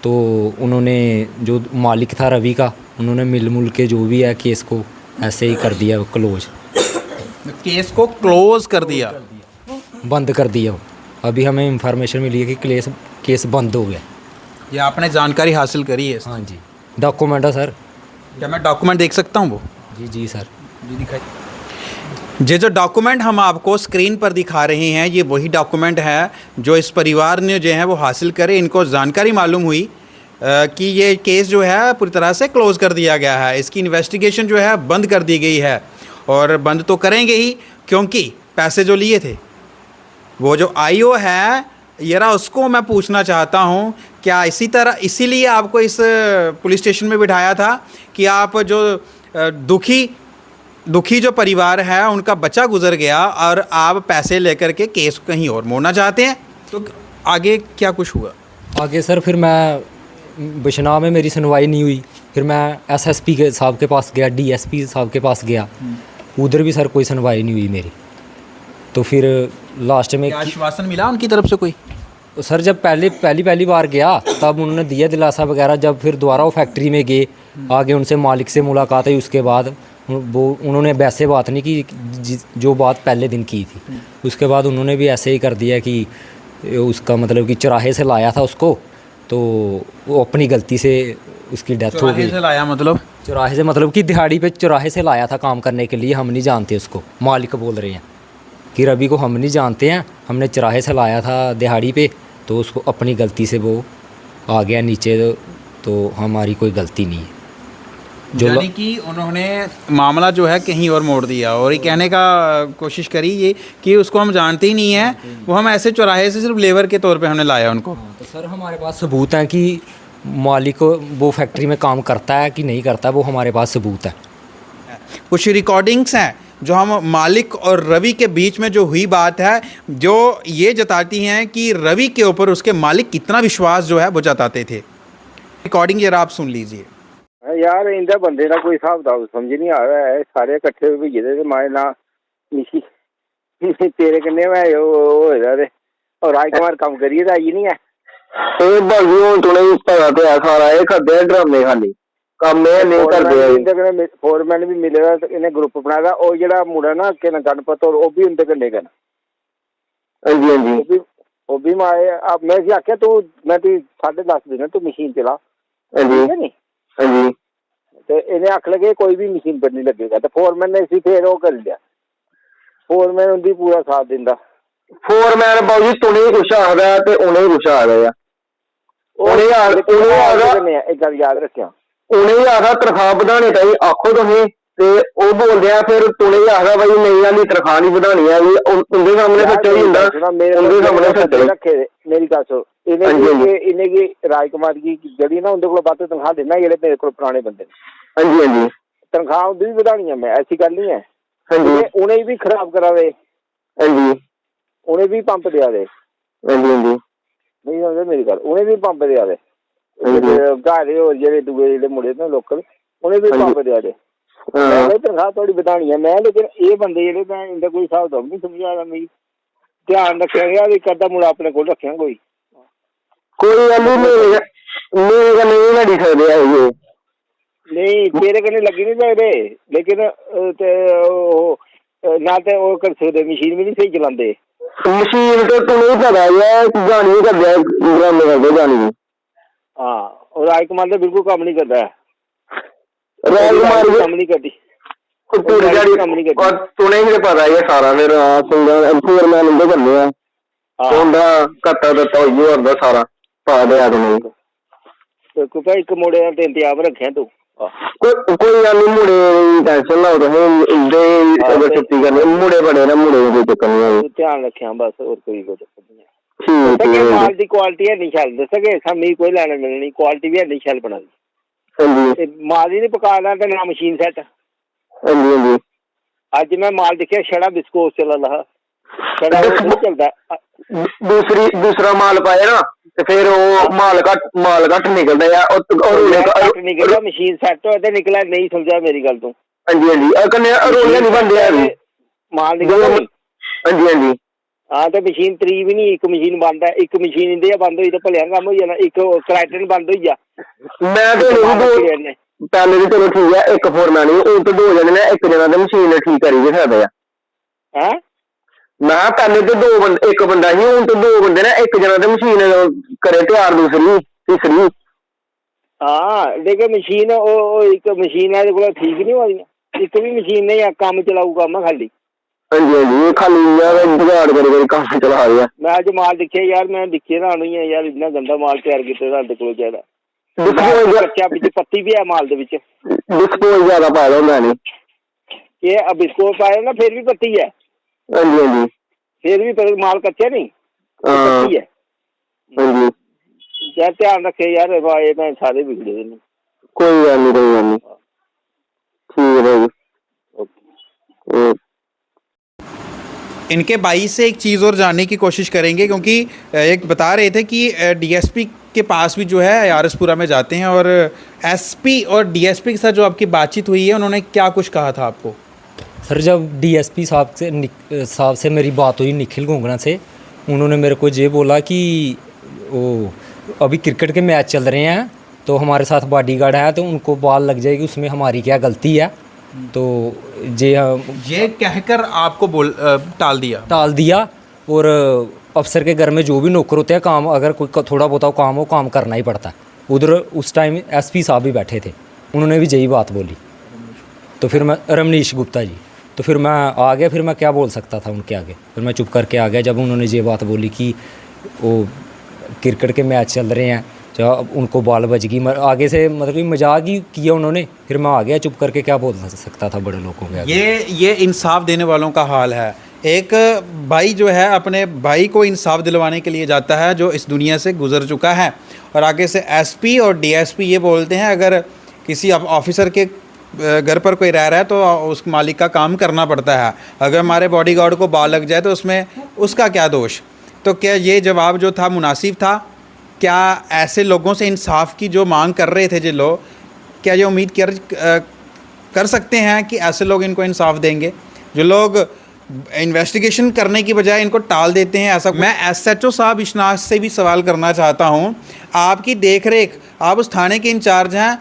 तो उन्होंने जो मालिक था रवि का, उन्होंने मिल के जो भी है केस को ऐसे ही कर दिया क्लोज, केस को क्लोज कर दिया, बंद कर दिया। अभी हमें इंफॉर्मेशन मिली है कि केस बंद हो गया। ये आपने जानकारी हासिल करी है? हाँ जी, डॉक्यूमेंट है सर। क्या मैं डॉक्यूमेंट देख सकता हूँ वो? जी सर। जी दिखाई। ये जो डॉक्यूमेंट हम आपको स्क्रीन पर दिखा रहे हैं, ये वही डॉक्यूमेंट है जो इस परिवार ने जो है वो हासिल करे। इनको जानकारी मालूम हुई कि ये केस जो है पूरी तरह से क्लोज़ कर दिया गया है, इसकी इन्वेस्टिगेशन जो है बंद कर दी गई है। और बंद तो करेंगे ही, क्योंकि पैसे जो लिए थे वो जो आईओ है यरा, उसको मैं पूछना चाहता हूँ, क्या इसी तरह इसीलिए आपको इस पुलिस स्टेशन में बिठाया था कि आप जो दुखी जो परिवार है उनका बच्चा गुजर गया और आप पैसे लेकर के केस कहीं और मोड़ना चाहते हैं? तो आगे क्या कुछ हुआ? आगे सर फिर मैं बिशनाह में मेरी सुनवाई नहीं हुई। फिर मैं एसएसपी के साहब के पास गया, डीएसपी साहब के पास गया, उधर भी सर कोई सुनवाई नहीं हुई मेरी। तो फिर लास्ट में आश्वासन मिला उनकी तरफ से कोई? तो सर जब पहली बार गया तब उन्होंने दिया दिलासा वगैरह। जब फिर दोबारा वो फैक्ट्री में गए, आगे उनसे मालिक से मुलाकात हुई, उसके बाद वो उन्होंने वैसे बात नहीं की जो बात पहले दिन की थी। उसके बाद उन्होंने भी ऐसे ही कर दिया कि उसका मतलब कि चौराहे से लाया था उसको, तो वो अपनी गलती से उसकी डेथ हो गई। चौराहे से लाया मतलब? चौराहे से मतलब कि दिहाड़ी पे चौराहे से लाया था काम करने के लिए। हम नहीं जानते उसको, मालिक बोल रहे हैं कि रवि को हम नहीं जानते हैं, हमने चौराहे से लाया था दिहाड़ी पे, तो उसको अपनी गलती से वो आ गया नीचे, तो हमारी कोई गलती नहीं है। यानी कि उन्होंने मामला जो है कहीं और मोड़ दिया और ये कहने का कोशिश करी ये कि उसको हम जानते ही नहीं हैं, वो हम ऐसे चौराहे से सिर्फ लेबर के तौर पे हमने लाया उनको। तो सर हमारे पास सबूत हैं कि मालिक वो फैक्ट्री में काम करता है कि नहीं करता, वो हमारे पास सबूत है। कुछ रिकॉर्डिंग्स हैं जो हम मालिक और रवि के बीच में जो हुई बात है, जो ये जताती हैं कि रवि के ऊपर उसके मालिक कितना विश्वास जो है वो जताते थे। रिकॉर्डिंग जरा आप सुन लीजिए। यार इंदा बंदे का कोई हिसाब किताब समझ नहीं आ रहा है। सारे इकट्ठे होई जेदे मैं ना मिशी तेरे कन्ने मैं होएदा ते और राजकुमार काम करिए दा आई नहीं है। ਇਹ ਬਾਜੀ ਹੁਣ ਤੁਨੇ ਇਸ ਤਰ੍ਹਾਂ ਤੇ ਸਾਰਾ ਇਹ ਕਰਦੇ ਡਰਾਮੇ ਖਾਲੀ ਕੰਮ ਇਹ ਨਹੀਂ ਕਰਦੇ। इंदे कन्ने फोरमैन भी मिलेगा, इन्हें ग्रुप बनाया और जेड़ा मुंडा ना के गणपत और वो भी उनके कन्ने गन। ਹਾਂਜੀ ਹਾਂਜੀ वो भी मैं आख्या तू मैं 10:30 दिन तू मशीन चला। ਹਾਂਜੀ ਹਾਂਜੀ ਤੇ ਇਹਨੇ ਆਖ ਲਗੇ ਕੋਈ ਵੀ ਮਸ਼ੀਨ ਪਰ ਨਹੀਂ ਲੱਗੇਗਾ। ਤੇ ਫੋਰਮੈਨ ਨੇ ਸੀ ਫੇਰ ਉਹ ਕਰ ਲਿਆ। ਫੋਰਮੈਨ ਉਹਦੀ ਪੂਰਾ ਸਾਥ ਦਿੰਦਾ। ਫੋਰਮੈਨ ਬਾਜੀ ਤੁਨੇ ਹੀ ਕੁਛ ਆਖਦਾ ਤੇ ਉਹਨੇ ਹੀ ਕੁਛ ਆਖਦਾ ਆ। ਉਹਨੇ ਆਖਦਾ ਇੱਕ ਗੱਲ ਯਾਦ ਰੱਖਿਆ, ਉਹਨੇ ਹੀ ਆਖਦਾ ਤਨਖਾਹ ਵਧਾਣੀ ਚਾਹੀਦੀ ਆਖੋ ਤੁਸੀਂ, ਤੇ ਉਹ ਬੋਲਦੇ ਆ ਫਿਰ ਤੁਨੇ ਹੀ ਆਖਦਾ ਬਾਈ ਨਹੀਂ ਆਲੀ ਤਨਖਾਹ ਨਹੀਂ ਵਧਾਣੀ ਆ ਵੀ ਉਹਦੇ ਸਾਹਮਣੇ ਸੱਚਾ ਹੀ ਹੁੰਦਾ, ਉਹਦੇ ਸਾਹਮਣੇ ਸੱਚਾ ਰੱਖੇ। मेरी गल सुन, इन्हें की राजकुमार की जड़ी ना उनके को बद तनखा देना जेडे मेरे को पुराने बंदे। हाँ जी हाँ जी तनखा उनकी भी बढ़ानी है, मैं ऐसी गल नहीं है। हाँ जी उन्हें भी खराब करा दे, हाँ जी उन्हें भी पंप दिया दे। हाँ जी हाँ जी नहीं समझे मेरी गल, उन्हें भी पंप दिया दे। घर और जेडे दूए जेडे मुड़े ने लोकल उन्हें भी पंप दिया दे। तनखा थोड़ी बढ़ानी है मैं, लेकिन ये बंदे जेडे मैं इनका कोई हिसाब किताब नहीं समझ आ रहा। मेरी ध्यान रखा गया भी कदा मुड़ा अपने को रखिया कोई गल मेरे का नहीं लड़ी सकते है ये नहीं तेरे कन्ने लगी नहीं सकते, लेकिन ना तो वो कर सकते, मशीन भी नहीं सही चलाते। मशीन तो तुम्हें पता है जानी कर दिया ड्रामे करते जानी। हाँ और राजकुमार तो बिल्कुल काम नहीं करता है, राजकुमार काम नहीं करती पूरी दिहाड़ी और तुने भी पता है सारा फिर फोरमैन उंदे करने आ उंदा कट्टा दत्ता होई और सारा पा दिया तुम्हें कोई एक मुड़े का इंतजाम रखे तू कोई गल नहीं मुड़े टेंशन लो तुम छुट्टी करनी मुड़े बड़े ना मुड़े कोई चक्कर नहीं ध्यान रखे बस और कोई चक्कर नहीं है। माल की क्वालिटी है नहीं शैल दसगे सामने कोई लैने मिलनी क्वालिटी भी है नहीं शैल बना दी माल ही नहीं पकाना तो ना मशीन सैट। हाँ जी हाँ जी अज मैं माल देखिया छड़ा बिस्कोस चला रहा छड़ा वो नहीं चलता। दूसरा माल पाए ना तो फिर वो माल घट निकलता है घट निकलदा, मशीन सैट होए ते निकला नहीं, समझा मेरी गल तू। हाँ जी कन्नै रोलियां नहीं बनदे है माल निकलदा नहीं। हाँ जी हाँ तो मशीन त्री भी नहीं, एक मशीन बंद है, एक मशीन इंदे बंद हुई तो भलेआं कम्म हो जाना, एक कराटन बंद होई जा। मैं तो पहले तो चलो ठीक है, एक फोरमैन ही हूं तो 2 जने ने एक जना तो मशीन ठीक करी भी सकदा है। मैं पहले तो 2 बंदे, एक बंदा ही हूं तो 2 बंदे ने, एक जना तो मशीन करे तैयार, दूसरी तीसरी। हाँ लेकिन मशीन एक मशीन है को ठीक नहीं हो रही, एक भी मशीन नहीं है, काम चलाऊ काम है खाली। हाँ जी खाली जुगाड़ करी काम चला रहा। मैं अज माल दिखे यार, मैं दिखे ना नहीं है यार, इतना गंदा माल तैयार किया साडे कोल ज्यादा कच्चा बिच पत्ती भी है माल दे विच, डिस्पोज ज्यादा पाया होंदा नहीं, ये अब इसको पाया ना फिर भी पत्ती है। हाँ जी फिर भी माल कच्चा नहीं, पत्ती है। हाँ जी यार ध्यान रखे यार, ये मैं सारे बिगड़े ने। कोई गल नहीं ठीक है जी। इनके भाई से एक चीज़ और जानने की कोशिश करेंगे, क्योंकि एक बता रहे थे कि डीएसपी के पास भी जो है आरएसपुरा में जाते हैं, और एसपी और डीएसपी के साथ जो आपकी बातचीत हुई है उन्होंने क्या कुछ कहा था आपको? सर जब डीएसपी साहब से मेरी बात हुई निखिल घोंगना से, उन्होंने मेरे को ये बोला कि वो अभी क्रिकेट के मैच चल रहे हैं तो हमारे साथ बॉडीगार्ड है तो उनको बॉल लग जाएगी, उसमें हमारी क्या गलती है। तो ये कहकर आपको टाल दिया। और अफसर के घर में जो भी नौकर होते हैं, काम अगर कोई थोड़ा बहुत काम हो, काम करना ही पड़ता है। उधर उस टाइम एसपी साहब भी बैठे थे, उन्होंने भी यही बात बोली। तो फिर मैं रमनीश गुप्ता जी, तो फिर मैं आ गया, फिर मैं क्या बोल सकता था उनके आगे, फिर मैं चुप करके आ गया। जब उन्होंने ये बात बोली कि वो क्रिकेट के मैच चल रहे हैं, जब उनको बॉल बज गई, आगे से मतलब कि मजाक ही किया उन्होंने, फिर मैं आ गया चुप करके, क्या बोल सकता था बड़े लोगों के आगे। ये इंसाफ देने वालों का हाल है। एक भाई जो है अपने भाई को इंसाफ दिलवाने के लिए जाता है जो इस दुनिया से गुजर चुका है, और आगे से एसपी और डीएसपी ये बोलते हैं अगर किसी ऑफिसर के घर पर कोई रह रहा है तो उस मालिक का काम करना पड़ता है, अगर हमारे बॉडीगार्ड को बॉल लग जाए तो उसमें उसका क्या दोष। तो क्या ये जवाब जो था मुनासिब था? क्या ऐसे लोगों से इंसाफ की जो मांग कर रहे थे जो लोग, क्या ये उम्मीद कर सकते हैं कि ऐसे लोग इनको इंसाफ देंगे? जो लोग इन्वेस्टिगेशन करने की बजाय इनको टाल देते हैं, ऐसा। मैं एसएचओ साहब इशनाक से भी सवाल करना चाहता हूं, आपकी देखरेख, आप उस थाने के इंचार्ज हैं,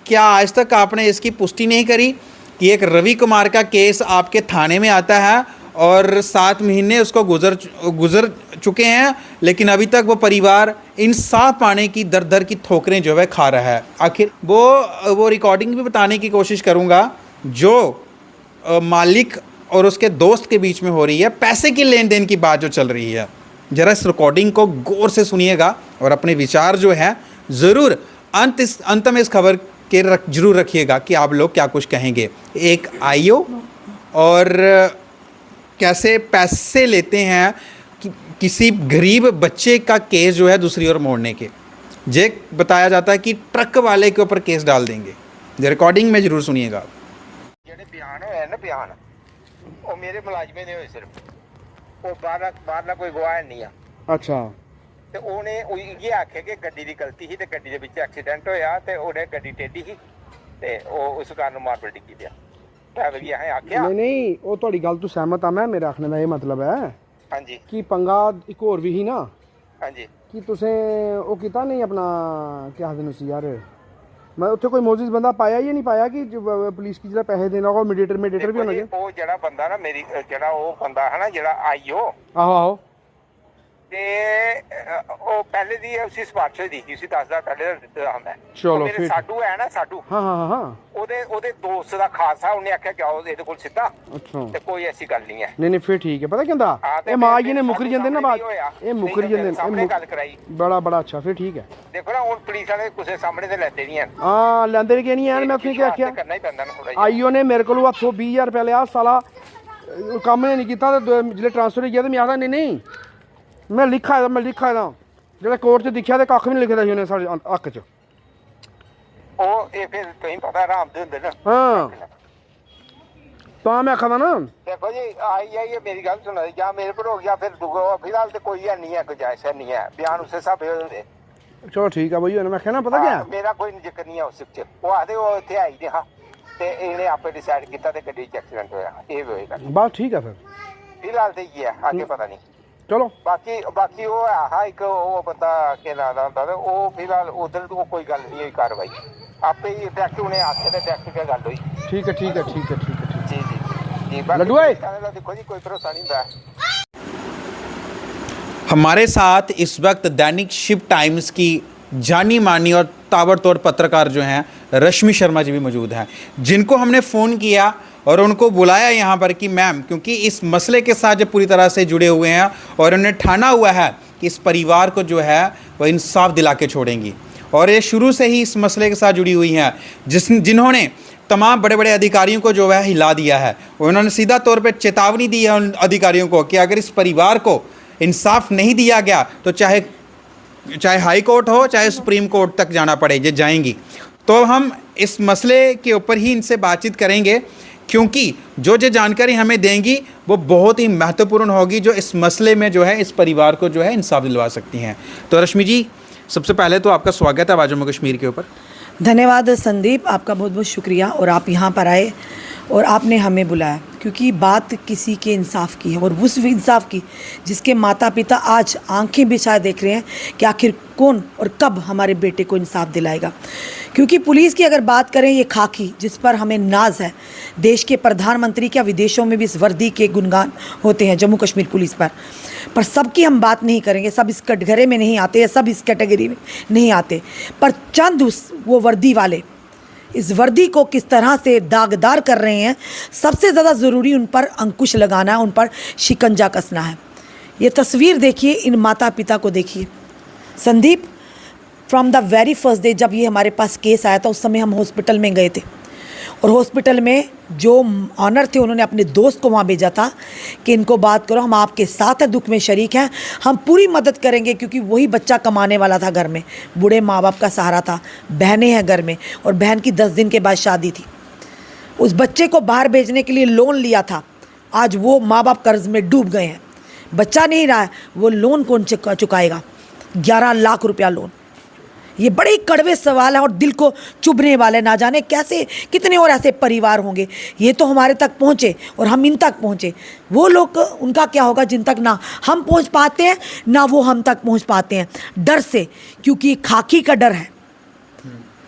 क्या आज तक आपने इसकी पुष्टि नहीं करी कि एक रवि कुमार का केस आपके थाने में आता है और 7 महीने उसको गुजर चुके हैं, लेकिन अभी तक वो परिवार इंसाफ पाने की दर दर की ठोकरें जो है खा रहा है? आखिर वो रिकॉर्डिंग भी बताने की कोशिश करूँगा जो मालिक और उसके दोस्त के बीच में हो रही है, पैसे की लेन देन की बात जो चल रही है। ज़रा इस रिकॉर्डिंग को गौर से सुनिएगा और अपने विचार जो है ज़रूर अंत में इस खबर के जरूर रखिएगा कि आप लोग क्या कुछ कहेंगे। एक आईओ और कैसे पैसे लेते हैं किसी गरीब बच्चे का केस जो है दूसरी ओर मोड़ने के। ये बताया जाता है कि ट्रक वाले के ऊपर केस डाल देंगे। ये रिकॉर्डिंग में ज़रूर सुनिएगा। ਜਿਹੜੇ ਬਿਆਨ ਹੋਇਆ ਨਾ ਬਿਆਨ ਉਹ ਮੇਰੇ ਮੁਲਾਜ਼ਮੇ ਦੇ ਹੋਏ ਸਿਰਫ, ਉਹ ਬਾਹਰ ਕੋਈ ਗਵਾਹ ਨਹੀਂ ਆ। ਅੱਛਾ। ਤੇ ਉਹਨੇ ਇਹ ਆਖਿਆ ਕਿ ਗੱਡੀ ਦੀ ਗਲਤੀ ਸੀ ਤੇ ਗੱਡੀ ਦੇ ਵਿੱਚ ਐਕਸੀਡੈਂਟ ਹੋਇਆ ਤੇ ਉਹਨੇ ਗੱਡੀ ਟੇਢੀ ਸੀ ਤੇ ਉਹ ਉਸ ਕਾਰਨ ਮਾਰਬਲ ਡਿੱਗੀ ਪਿਆ। ਡਰਾਈਵਰ ਇਹ ਆਖਿਆ ਨਹੀਂ ਉਹ ਤੁਹਾਡੀ ਗੱਲ ਤੋਂ ਸਹਿਮਤ ਆ ਮੈਂ, ਮੇਰੇ ਆਖਣੇ ਦਾ ਇਹ ਮਤਲਬ ਹੈ ਹਾਂਜੀ ਕਿ ਪੰਗਾ ਇੱਕ ਹੋਰ ਵੀ ਸੀ ਨਾ। ਹਾਂਜੀ ਕਿ ਤੁਸੀਂ ਉਹ ਕੀਤਾ ਨਹੀਂ ਆਪਣਾ ਕੀ ਆਖਦੇ ਨੂੰ ਸੀ ਯਾਰ, ਮੈਂ ਉੱਥੇ ਕੋਈ ਮੌਜੂਦ ਬੰਦਾ ਪਾਇਆ ਜਾਂ ਨਹੀਂ ਪਾਇਆ ਕਿ ਪੁਲਿਸ ਕੀ ਜਿਹੜਾ ਪੈਸੇ ਦੇਣਾ ਉਹ ਮੀਡੀਏਟਰ ਵੀ ਹੋਣਾ ਚਾਹੀਦਾ। ਉਹ ਜਿਹੜਾ ਬੰਦਾ ਨਾ ਮੇਰੀ ਜਿਹੜਾ ਉਹ ਬੰਦਾ ਹੈ ਨਾ ਜਿਹੜਾ ਆਈਓ, ਆਹੋ ਤੇ ਉਹ ਪਹਿਲੇ ਦੀ ਉਸੇ ਸਪਾਰਸ਼ ਦੀ ਸੀ 10 ਦਾ ਪਹਿਲੇ ਦਾ ਹੁੰਦਾ। ਚਲੋ ਮੇਰੇ ਸਾਡੂ ਹੈ ਨਾ, ਸਾਡੂ ਹਾਂ ਉਹਦੇ ਦੋਸਤ ਦਾ ਖਾਸਾ, ਉਹਨੇ ਆਖਿਆ ਕਿ ਆਓ ਇਹਦੇ ਕੋਲ ਸਿੱਧਾ। ਅੱਛਾ ਤੇ ਕੋਈ ਐਸੀ ਗੱਲ ਨਹੀਂ ਹੈ। ਨਹੀਂ ਫਿਰ ਠੀਕ ਹੈ। ਪਤਾ ਕਹਿੰਦਾ ਇਹ ਮਾਂ ਜੀ ਨੇ ਮੁਕਰੀ ਜਾਂਦੇ ਨਾ ਬਾਤ, ਇਹ ਮੁਕਰੀ ਜਾਂਦੇ ਸਾਹਮਣੇ ਗੱਲ ਕਰਾਈ ਬੜਾ ਅੱਛਾ। ਫਿਰ ਠੀਕ ਹੈ। ਦੇਖੋ ਨਾ ਹੁਣ ਪੁਲਿਸ ਵਾਲੇ ਕਿਸੇ ਸਾਹਮਣੇ ਤੇ ਲੈਂਦੇ ਨਹੀਂ ਹਨ। ਹਾਂ ਲੈਂਦੇ ਕਿ ਨਹੀਂ ਐਨ, ਮੈਂ ਤੁਸੀਂ ਕੀ ਆਖਿਆ ਕਰਨਾ ਹੀ ਪੈਂਦਾ ਨਾ ਥੋੜਾ। ਆਈਓ ਨੇ ਮੇਰੇ ਕੋਲੋਂ ਹੱਥੋਂ 20000 ਰੁਪਏ ਲਿਆ, ਸਾਲਾ ਕੰਮ ਨੇ ਨਹੀਂ ਕੀਤਾ ਤੇ ਜਿਹੜੇ ਟ੍ਰਾਂਸਫਰ ਗਿਆ ਤੇ ਮੈਂ ਆਖਦਾ ਨਹੀਂ ਮੈਂ ਲਿਖਾ ਇਹਦਾ ਜਿਹੜਾ ਕੋਰਟ 'ਚ ਦਿਖਿਆ ਤੇ ਕੱਖ ਵੀ ਨਹੀਂ ਲਿਖਦਾ ਸੀ ਉਹਨੇ ਸਾਡੇ ਹੱਕ 'ਚ। ਉਹ ਇਹ ਫਿਰ ਤੁਸੀਂ ਪਤਾ ਆਰਾਮ ਦੇ ਹੁੰਦੇ ਨਾ। ਹਾਂ ਤਾਂ ਮੈਂ ਆਖਦਾ ਨਾ देखो जी आई है मेरी गल सुनो या मेरे पर हो गया फिर फिलहाल तो कोई है नहीं है गुंजाइश नहीं है बयान उस हिसाब से ਚਲੋ ਠੀਕ ਆ ਬਈ ਮੈਂ ਕਹਿਣਾ ਪਤਾ ਕਿਆ मेरा कोई जिक्र नहीं है उस च वो आखदे वो इत्थे आई दे हां ते इन्हें आपे डिसाइड किया ते गड्डी च एक्सीडेंट होया ये भी होएगा ਬਸ ਠੀਕ ਆ ਫਿਰ फिलहाल तो ये है आगे पता नहीं ਚਲੋ बाकी वो है एक वो बंदा के नाम दा होंदा ते वो फिलहाल उधर तो कोई गल नहीं हुई कार्रवाई आपे ही डायरेक्ट उन्हें आखे ते डायरेक्ट के गल हुई ਠੀਕ ਹੈ ਠੀਕ ਹੈ ਠੀਕ ਹੈ ਠੀਕ ਹੈ जी जी जी लड्डू भाई। देखो जी कोई भरोसा नहीं होता हमारे साथ इस वक्त दैनिक शिव टाइम्स की जानी मानी और ताबड़तोड़ पत्रकार जो हैं रश्मि शर्मा जी भी मौजूद हैं, जिनको हमने फ़ोन किया और उनको बुलाया यहाँ पर कि मैम, क्योंकि इस मसले के साथ जो पूरी तरह से जुड़े हुए हैं और उन्होंने ठाना हुआ है कि इस परिवार को जो है वह इंसाफ दिला के छोड़ेंगी, और ये शुरू से ही इस मसले के साथ जुड़ी हुई हैं, जिन्होंने तमाम बड़े बड़े अधिकारियों को जो है हिला दिया है। उन्होंने सीधा तौर पर चेतावनी दी है उन अधिकारियों को कि अगर इस परिवार को इंसाफ नहीं दिया गया तो चाहे हाई कोर्ट हो चाहे सुप्रीम कोर्ट तक जाना पड़े, ये जाएंगी। तो हम इस मसले के ऊपर ही इनसे बातचीत करेंगे, क्योंकि जो जानकारी हमें देंगी वो बहुत ही महत्वपूर्ण होगी, जो इस मसले में जो है इस परिवार को जो है इंसाफ दिलवा सकती हैं। तो रश्मि जी, सबसे पहले तो आपका स्वागत है आवाज़ जम्मू कश्मीर के ऊपर। धन्यवाद संदीप, आपका बहुत बहुत शुक्रिया। और आप यहाँ पर आए और आपने हमें बुलाया, क्योंकि बात किसी के इंसाफ की है, और उस इंसाफ की जिसके माता पिता आज आंखें बिछाए देख रहे हैं कि आखिर कौन और कब हमारे बेटे को इंसाफ दिलाएगा। क्योंकि पुलिस की अगर बात करें, ये खाकी जिस पर हमें नाज है, देश के प्रधानमंत्री क्या विदेशों में भी इस वर्दी के गुणगान होते हैं जम्मू कश्मीर पुलिस पर सबकी हम बात नहीं करेंगे, सब इस कटघरे में नहीं आते, सब इस कैटेगरी में नहीं आते, पर चंद वो वर्दी वाले इस वर्दी को किस तरह से दागदार कर रहे हैं, सबसे ज़्यादा ज़रूरी उन पर अंकुश लगाना है, उन पर शिकंजा कसना है। ये तस्वीर देखिए, इन माता पिता को देखिए। Sandeep, from the very first day जब ये हमारे पास केस आया था, उस समय हम हॉस्पिटल में गए थे, और हॉस्पिटल में जो ऑनर थे उन्होंने अपने दोस्त को वहाँ भेजा था कि इनको बात करो, हम आपके साथ हैं, दुख में शरीक हैं, हम पूरी मदद करेंगे, क्योंकि वही बच्चा कमाने वाला था घर में, बूढ़े माँ बाप का सहारा था, बहनें हैं घर में, और बहन की 10 दिन के बाद शादी थी। उस बच्चे को बाहर भेजने के लिए लोन लिया था, आज वो माँ बाप कर्ज में डूब गए हैं, बच्चा नहीं रहा है, वो लोन कौन चुकाएगा? 11 लाख रुपया लोन। ये बड़े ही कड़वे सवाल है और दिल को चुभने वाले, ना जाने कैसे कितने और ऐसे परिवार होंगे। ये तो हमारे तक पहुँचे और हम इन तक पहुँचे, वो लोग उनका क्या होगा जिन तक ना हम पहुँच पाते हैं ना वो हम तक पहुँच पाते हैं, डर से, क्योंकि ये खाकी का डर है।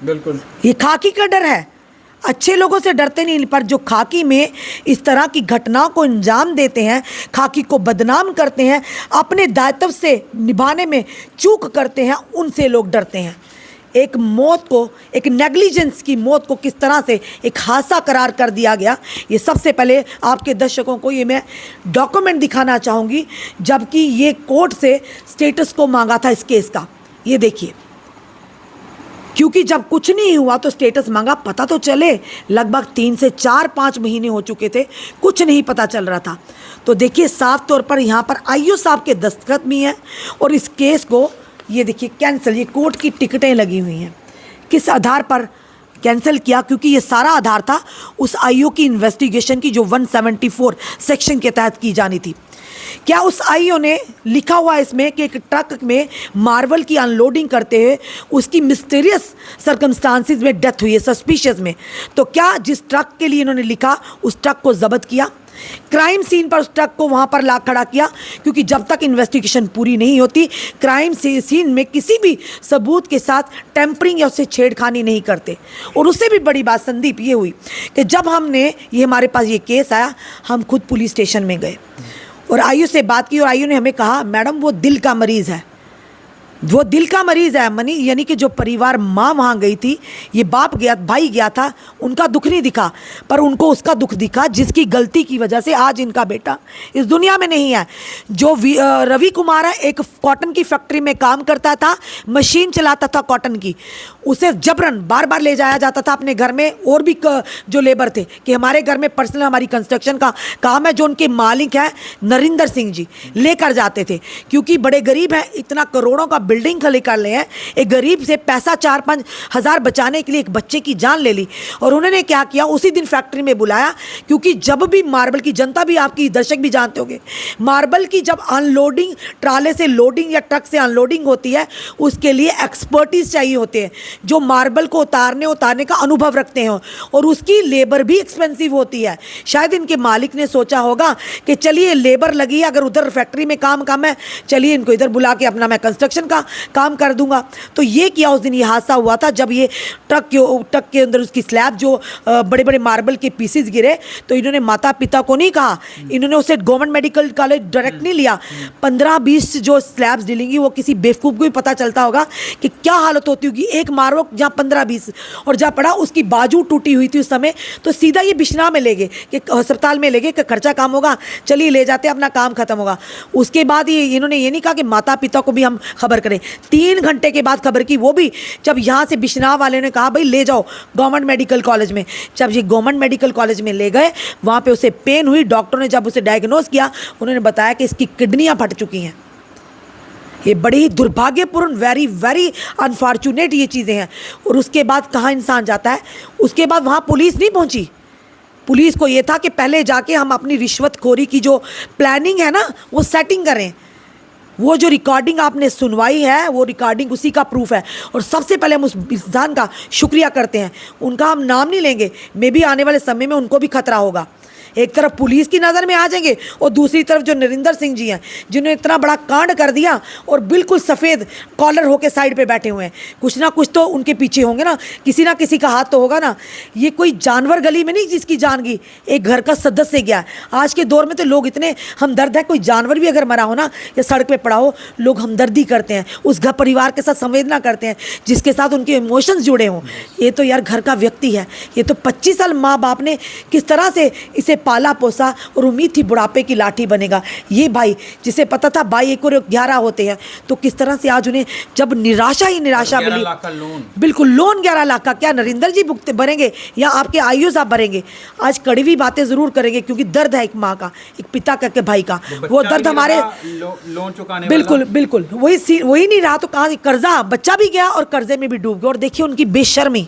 बिल्कुल, ये खाकी का डर है। अच्छे लोगों से डरते नहीं, पर जो खाकी में इस तरह की घटनाओं को अंजाम देते हैं, खाकी को बदनाम करते हैं, अपने दायित्व से निभाने में चूक करते हैं, उनसे लोग डरते हैं। एक मौत को, एक नेग्लिजेंस की मौत को किस तरह से एक हादसा करार कर दिया गया, ये सबसे पहले आपके दर्शकों को ये मैं डॉक्यूमेंट दिखाना चाहूँगी, जबकि ये कोर्ट से स्टेटस को मांगा था इस केस का। ये देखिए, क्योंकि जब कुछ नहीं हुआ तो स्टेटस मांगा, पता तो चले। लगभग 3 से 4-5 महीने हो चुके थे, कुछ नहीं पता चल रहा था। तो देखिए, साफ तौर पर यहाँ पर आईओ साहब के दस्तखत भी हैं, और इस केस को ये देखिए कैंसिल, ये कोर्ट की टिकटें लगी हुई हैं। किस आधार पर कैंसिल किया? क्योंकि ये सारा आधार था उस आईओ की इन्वेस्टिगेशन की जो 174 सेक्शन के तहत की जानी थी। क्या उस आईओ ने लिखा हुआ इसमें कि एक ट्रक में मार्बल की अनलोडिंग करते हुए उसकी मिस्टीरियस सर्कमस्टांसिस में डेथ हुई है, सस्पिशियस में। तो क्या जिस ट्रक के लिए इन्होंने लिखा, उस ट्रक को जब्त किया, क्राइम सीन पर उस ट्रक को वहाँ पर ला खड़ा किया? क्योंकि जब तक इन्वेस्टिगेशन पूरी नहीं होती, क्राइम सीन में किसी भी सबूत के साथ टेम्परिंग या उससे छेड़खानी नहीं करते। और उससे भी बड़ी बात संदीप ये हुई कि जब ये हमारे पास ये केस आया, हम खुद पुलिस स्टेशन में गए और आईओ से बात की, और आईओ ने हमें कहा, मैडम वो दिल का मरीज़ है, वो दिल का मरीज़ है। मनी यानी कि जो परिवार, माँ वहाँ गई थी, ये बाप गया, भाई गया था, उनका दुख नहीं दिखा, पर उनको उसका दुख दिखा जिसकी गलती की वजह से आज इनका बेटा इस दुनिया में नहीं है। जो रवि कुमार है, एक कॉटन की फैक्ट्री में काम करता था, मशीन चलाता था कॉटन की, उसे जबरन बार बार ले जाया जाता था अपने घर में, और भी जो लेबर थे कि हमारे घर में पर्सनल हमारी कंस्ट्रक्शन का काम है, जो उनके मालिक हैं नरिंदर सिंह जी लेकर जाते थे, क्योंकि बड़े गरीब हैं, इतना करोड़ों का बिल्डिंग खाली कर ले हैं, एक गरीब से पैसा 4-5 हज़ार बचाने के लिए एक बच्चे की जान ले ली। और उन्होंने क्या किया, उसी दिन फैक्ट्री में बुलाया, क्योंकि जब भी मार्बल की, जनता भी आपकी, दर्शक भी जानते होंगे, मार्बल की जब अनलोडिंग, ट्राले से लोडिंग या ट्रक से अनलोडिंग होती है, उसके लिए एक्सपर्टीज चाहिए होते हैं, जो मार्बल को उतारने का अनुभव रखते हैं, और उसकी लेबर भी एक्सपेंसिव होती है। शायद इनके मालिक ने सोचा होगा कि चलिए लेबर लगी है, अगर उधर फैक्ट्री में काम है, चलिए इनको इधर बुला के अपना मैं कंस्ट्रक्शन का काम कर दूंगा। तो ये किया, उस दिन ये हादसा हुआ था जब ये ट्रक के अंदर उसकी स्लैब, जो बड़े बड़े मार्बल के पीसेस गिरे, तो इन्होंने माता पिता को नहीं कहा, इन्होंने उसे गवर्नमेंट मेडिकल कॉलेज डायरेक्ट नहीं लिया। 15-20 जो स्लैब्स डलेंगी, वो किसी बेवकूफ़ को भी पता चलता होगा कि क्या हालत होती होगी। एक मार्बल जहाँ 15-20, और जहाँ पड़ा उसकी बाजू टूटी हुई थी उस समय, तो सीधा ये बिश्नाह में ले गए कि अस्पताल में ले गए कि खर्चा काम होगा, चलिए ले जाते, अपना काम खत्म होगा। उसके बाद ये इन्होंने ये नहीं कहा कि माता पिता को भी हम खबर करें। 3 घंटे के बाद खबर की, वो भी जब यहाँ से बिश्नाह वाले ने कहा भाई ले जाओ गवर्नमेंट मेडिकल कॉलेज में। जब ये गवर्नमेंट मेडिकल कॉलेज में ले गए, वहाँ पे उसे पेन हुई, डॉक्टर ने जब उसे डायग्नोज किया, उन्होंने बताया कि इसकी किडनियाँ फट चुकी हैं। ये बड़ी ही दुर्भाग्यपूर्ण, वेरी वेरी अनफॉर्चुनेट ये चीज़ें हैं। और उसके बाद कहाँ इंसान जाता है, उसके बाद वहाँ पुलिस नहीं पहुँची। पुलिस को ये था कि पहले जाके हम अपनी रिश्वतखोरी की जो प्लानिंग है ना, वो सेटिंग करें। वो जो रिकॉर्डिंग आपने सुनवाई है, वो रिकॉर्डिंग उसी का प्रूफ है। और सबसे पहले हम उस इंसान का शुक्रिया करते हैं, उनका हम नाम नहीं लेंगे, मे भी आने वाले समय में उनको भी खतरा होगा। एक तरफ पुलिस की नज़र में आ जाएंगे, और दूसरी तरफ जो नरिंदर सिंह जी हैं, जिन्होंने इतना बड़ा कांड कर दिया और बिल्कुल सफ़ेद कॉलर होके साइड पे बैठे हुए हैं। कुछ ना कुछ तो उनके पीछे होंगे ना किसी का हाथ तो होगा ना। ये कोई जानवर गली में नहीं जिसकी जान गई, एक घर का सदस्य गया। आज के दौर में तो लोग इतने हमदर्द है, कोई जानवर भी अगर मरा हो ना या सड़क पे पड़ा हो, लोग हमदर्दी करते हैं, उस घर परिवार के साथ संवेदना करते हैं जिसके साथ उनके इमोशंस जुड़े हों। ये तो यार घर का व्यक्ति है, ये तो 25 साल माँ बाप ने किस तरह से इसे पाला पोसा, और उम्मीद थी बुढ़ापे की लाठी बनेगा। ये भाई जिसे पता था भाई 1 और 11 होते हैं, तो किस तरह से आज उन्हें जब निराशा ही निराशा मिली। बिल्कुल लोन 11 लाख का, क्या नरिंदर जी भुगते भरेंगे या आपके आयु साहब भरेंगे? आज कड़वी बातें जरूर करेंगे, क्योंकि दर्द है एक माँ का, एक पिता का, के भाई का, वो दर्द हमारे लोन चुकाने बिल्कुल बिल्कुल वही नहीं रहा। तो कहाँ कर्जा, बच्चा भी गया और कर्जे में भी डूब गया। और देखिए उनकी बेशर्मी,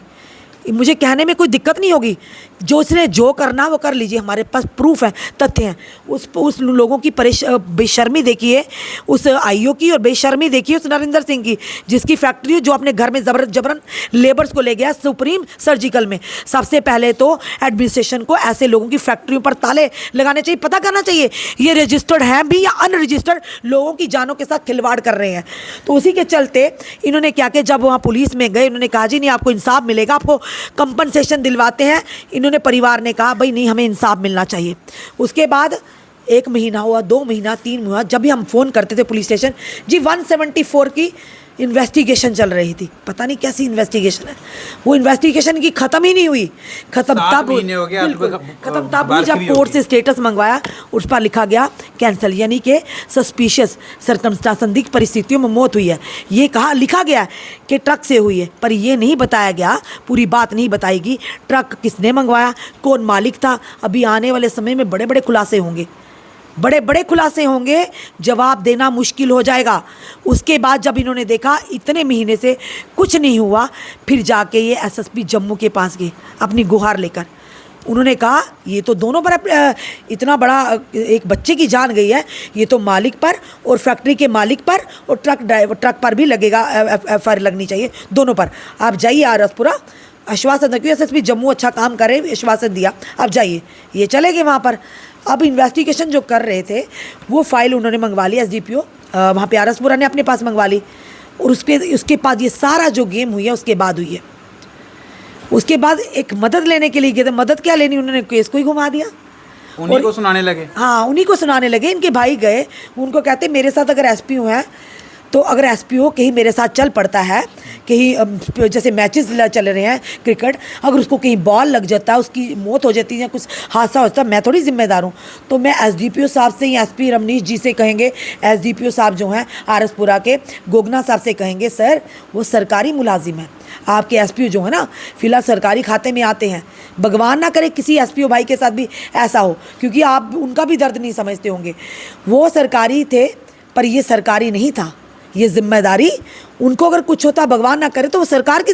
मुझे कहने में कोई दिक्कत नहीं होगी, जो उसने जो करना वो कर लीजिए, हमारे पास प्रूफ है, तथ्य हैं। उस लोगों की बेशर्मी देखिए, उस आईओ की, और बेशर्मी देखिए उस नरिंदर सिंह की, जिसकी फैक्ट्री जो अपने घर में जबरन लेबर्स को ले गया सुप्रीम सर्जिकल में। सबसे पहले तो एडमिनिस्ट्रेशन को ऐसे लोगों की फैक्ट्रियों पर ताले लगाने चाहिए, पता करना चाहिए ये रजिस्टर्ड हैं भी या अनरजिस्टर्ड लोगों की जानों के साथ खिलवाड़ कर रहे हैं। तो उसी के चलते इन्होंने क्या किया, जब वहाँ पुलिस में गए, इन्होंने कहा जी नहीं आपको इंसाफ मिलेगा, आपको कंपनसेशन दिलवाते हैं। इन्होंने, परिवार ने कहा भाई नहीं हमें इंसाफ मिलना चाहिए। उसके बाद 1 महीना हुआ, 2 महीना, 3 हुआ, जब भी हम फ़ोन करते थे पुलिस स्टेशन, जी 174 की इन्वेस्टिगेशन चल रही थी। पता नहीं कैसी इन्वेस्टिगेशन है, वो इन्वेस्टिगेशन की ख़त्म ही नहीं हुई। ख़त्म तब हुई जब कोर्ट से स्टेटस मंगवाया, उस पर लिखा गया कैंसिल, यानी कि सस्पिशियस सर्कमस्टांस, संदिग्ध परिस्थितियों में मौत हुई है। ये लिखा गया कि ट्रक से हुई है, पर ये नहीं बताया गया, पूरी बात नहीं बताएगी, ट्रक किसने मंगवाया, कौन मालिक था। अभी आने वाले समय में बड़े बड़े खुलासे होंगे, बड़े बड़े खुलासे होंगे, जवाब देना मुश्किल हो जाएगा। उसके बाद जब इन्होंने देखा इतने महीने से कुछ नहीं हुआ, फिर जाके ये एसएसपी जम्मू के पास गए अपनी गुहार लेकर। उन्होंने कहा ये तो दोनों पर, इतना बड़ा एक बच्चे की जान गई है, ये तो मालिक पर और फैक्ट्री के मालिक पर और ट्रक पर भी लगेगा, एफआईआर लगनी चाहिए, दोनों पर। आप जाइए आरसपुरा, आश्वासन रखिए, एसएसपी जम्मू अच्छा काम करे, आश्वासन दिया, आप जाइए। ये चले गए वहाँ पर। अब इन्वेस्टिगेशन जो कर रहे थे, वो फाइल उन्होंने मंगवा ली, एसडीपीओ वहाँ पे आरसपुरा ने अपने पास मंगवा ली, और उसके बाद ये सारा जो गेम हुई है उसके बाद हुई है। उसके बाद एक मदद लेने के लिए गए थे, मदद क्या लेनी, उन्होंने केस को ही घुमा दिया, उन्हीं को सुनाने लगे। हाँ, उन्हीं को सुनाने लगे। इनके भाई गए, उनको कहते मेरे साथ अगर एसपीओ है, तो अगर एसपीओ कहीं मेरे साथ चल पड़ता है, कहीं जैसे मैचेस चल रहे हैं क्रिकेट, अगर उसको कहीं बॉल लग जाता है, उसकी मौत हो जाती है या कुछ हादसा होता है, मैं थोड़ी जिम्मेदार हूँ। तो मैं एसडीपीओ साहब से या एसपी रमनीश जी से कहेंगे, एसडीपीओ साहब जो हैं आरसपुरा के, गोगना साहब से कहेंगे सर वो सरकारी मुलाजिम है, आपके एसपीओ जो है ना फिलहाल सरकारी खाते में आते हैं। भगवान ना करे किसी एसपीओ भाई के साथ भी ऐसा हो, क्योंकि आप उनका भी दर्द नहीं समझते होंगे। वो सरकारी थे पर ये सरकारी नहीं था, ये जिम्मेदारी उनको अगर कुछ होता भगवान ना करे तो वो सरकार की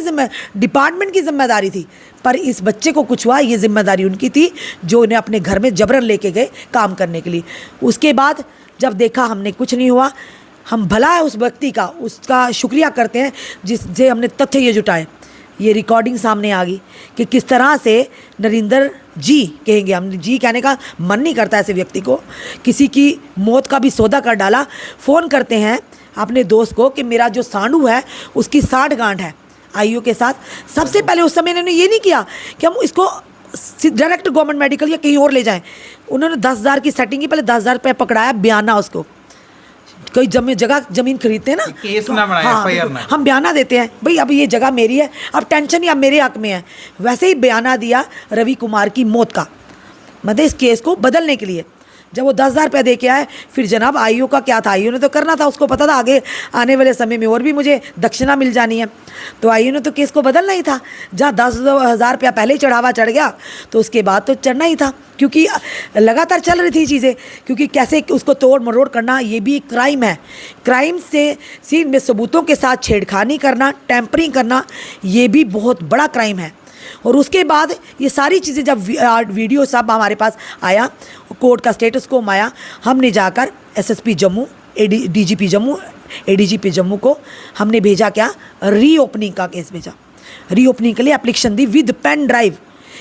डिपार्टमेंट की जिम्मेदारी थी, पर इस बच्चे को कुछ हुआ ये जिम्मेदारी उनकी थी जो उन्हें अपने घर में जबरन लेके गए काम करने के लिए। उसके बाद जब देखा हमने कुछ नहीं हुआ, हम भला है उस व्यक्ति का, उसका शुक्रिया करते हैं जिससे हमने तथ्य ये जुटाए। ये रिकॉर्डिंग सामने आ गई कि किस तरह से नरेंद्र जी, कहेंगे हम, जी कहने का मन नहीं करता ऐसे व्यक्ति को, किसी की मौत का भी सौदा कर डाला। फ़ोन करते हैं अपने दोस्त को कि मेरा जो सांडू है उसकी 60 गांठ है आईओ के साथ। सबसे पहले उस समय इन्होंने ये नहीं किया कि हम इसको डायरेक्ट गवर्नमेंट मेडिकल या कहीं और ले जाएं। उन्होंने 10,000 की सेटिंग की, पहले 10,000 रुपये पकड़ाया बयाना, उसको कोई ज़मीन खरीदते हैं ना, केस ना बनाया, FIR ना, हम बयाना देते हैं भाई अब ये जगह मेरी है, अब टेंशन ही अब मेरे हक में है। वैसे ही बयाना दिया रवि कुमार की मौत का, मतलब इस केस को बदलने के लिए। जब वो 10,000 रुपये दे के आए, फिर जनाब आईओ का क्या था, आईओ ने तो करना था, उसको पता था आगे आने वाले समय में और भी मुझे दक्षिणा मिल जानी है, तो आईओ ने तो केस को बदलना ही था। जहाँ 10,000 रुपया पहले ही चढ़ावा चढ़ गया तो उसके बाद तो चढ़ना ही था, क्योंकि लगातार चल रही थी चीज़ें। क्योंकि कैसे उसको तोड़ मरोड़ करना ये भी एक क्राइम है। क्राइम से सीन में सबूतों के साथ छेड़खानी करना, टेम्परिंग करना, ये भी बहुत बड़ा क्राइम है। और उसके बाद ये सारी चीज़ें जब वीडियो सब हमारे पास आया, कोर्ट का स्टेटस को आया, हमने जाकर SSP Jammu, DGP Jammu, ADGP Jammu को हमने भेजा, क्या, रीओपनिंग का केस भेजा। रीओपनिंग के लिए एप्लीकेशन दी विद पेन ड्राइव,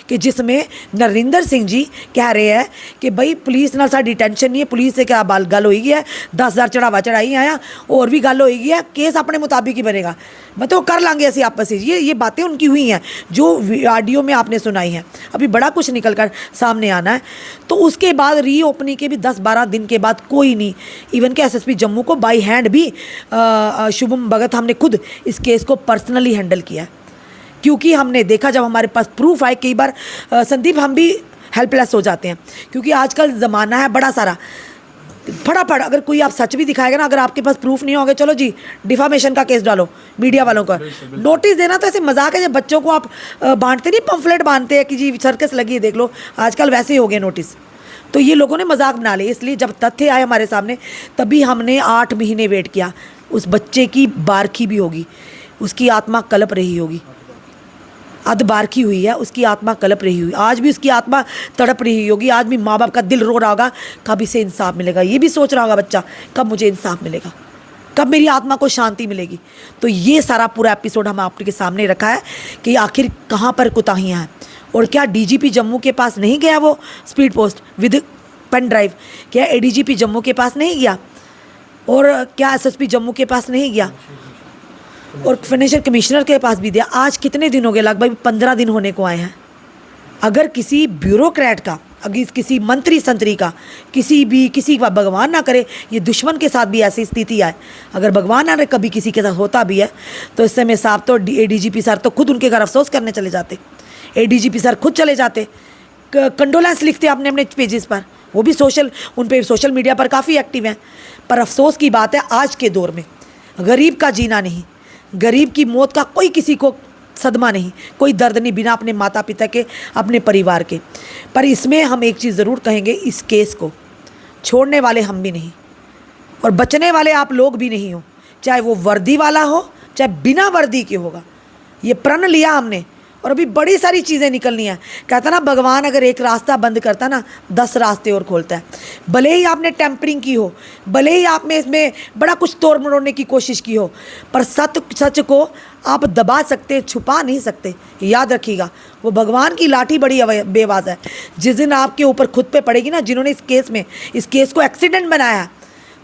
कि जिसमें नरेंद्र सिंह जी कह रहे हैं कि भाई पुलिस नाल साडी टेंशन नहीं है, पुलिस से क्या गल होई है, 10,000 चढ़ावा चढ़ाई आया और भी गल होई है, केस अपने मुताबिक ही बनेगा, मतलब कर लांगे ऐसी आपस में। ये बातें उनकी हुई हैं जो ऑडियो में आपने सुनाई हैं, अभी बड़ा कुछ निकल कर सामने आना है। तो उसके बाद रीओपनिंग के भी 10-12 दिन के बाद कोई नहीं, इवन के एसएसपी जम्मू को बाई हैंड भी शुभम भगत हमने खुद इस केस को पर्सनली हैंडल किया है, क्योंकि हमने देखा जब हमारे पास प्रूफ आए, कई बार संदीप हम भी हेल्पलेस हो जाते हैं, क्योंकि आजकल ज़माना है बड़ा सारा, फटाफट अगर कोई आप सच भी दिखाएगा ना, अगर आपके पास प्रूफ नहीं होगा, चलो जी डिफामेशन का केस डालो मीडिया वालों का। नोटिस देना तो ऐसे मजाक है, जब बच्चों को आप बांटते नहीं, पम्फलेट बांधते हैं कि जी सर्कस लगी है देख लो, आजकल वैसे ही हो गए नोटिस। तो ये लोगों ने मजाक बना लिया, इसलिए जब तथ्य आए हमारे सामने तभी हमने 8 महीने वेट किया। उस बच्चे की बारखी भी होगी, उसकी आत्मा कलप रही होगी, अधबारखी हुई है, उसकी आत्मा कलप रही हुई, आज भी उसकी आत्मा तड़प रही होगी, आज भी माँ बाप का दिल रो रहा होगा, कब इसे इंसाफ मिलेगा। ये भी सोच रहा होगा बच्चा, कब मुझे इंसाफ मिलेगा, कब मेरी आत्मा को शांति मिलेगी। तो ये सारा पूरा एपिसोड हम आपके सामने रखा है कि आखिर कहाँ पर कोताहियाँ हैं, और क्या डीजीपी जम्मू के पास नहीं गया वो speed post with pen drive, क्या एडीजीपी जम्मू के पास नहीं गया, और क्या एसएसपी जम्मू के पास नहीं गया, और फाइनेंशियल कमिश्नर के पास भी दिया। आज कितने दिन हो गए, लगभग 15 दिन होने को आए हैं। अगर किसी ब्यूरोक्रेट का, अगर किसी मंत्री संतरी का, किसी का भगवान ना करे ये दुश्मन के साथ भी ऐसी स्थिति आए, अगर भगवान ना करे कभी किसी के साथ होता भी है, तो इस समय साहब तो एडीजीपी सर तो खुद उनके घर अफसोस करने चले जाते, एडीजीपी सर खुद चले जाते, कंडोलेंस लिखते अपने अपने पेजेस पर, वो भी उन पे सोशल मीडिया पर काफ़ी एक्टिव हैं। पर अफसोस की बात है आज के दौर में गरीब का जीना नहीं, गरीब की मौत का कोई किसी को सदमा नहीं, कोई दर्द नहीं, बिना अपने माता पिता के, अपने परिवार के। पर इसमें हम एक चीज़ ज़रूर कहेंगे, इस केस को छोड़ने वाले हम भी नहीं, और बचने वाले आप लोग भी नहीं हो, चाहे वो वर्दी वाला हो चाहे बिना वर्दी के होगा। ये प्रण लिया हमने, और अभी बड़ी सारी चीज़ें निकलनी है। कहता ना भगवान अगर एक रास्ता बंद करता ना 10 रास्ते और खोलता है। भले ही आपने टेम्परिंग की हो, भले ही आपने इसमें बड़ा कुछ तोड़ मरोड़ने की कोशिश की हो, पर सच को आप दबा सकते, छुपा नहीं सकते। याद रखिएगा, वो भगवान की लाठी बड़ी बेवाज है। जिस दिन आपके ऊपर खुद पे पड़ेगी ना, जिन्होंने इस केस को एक्सीडेंट बनाया,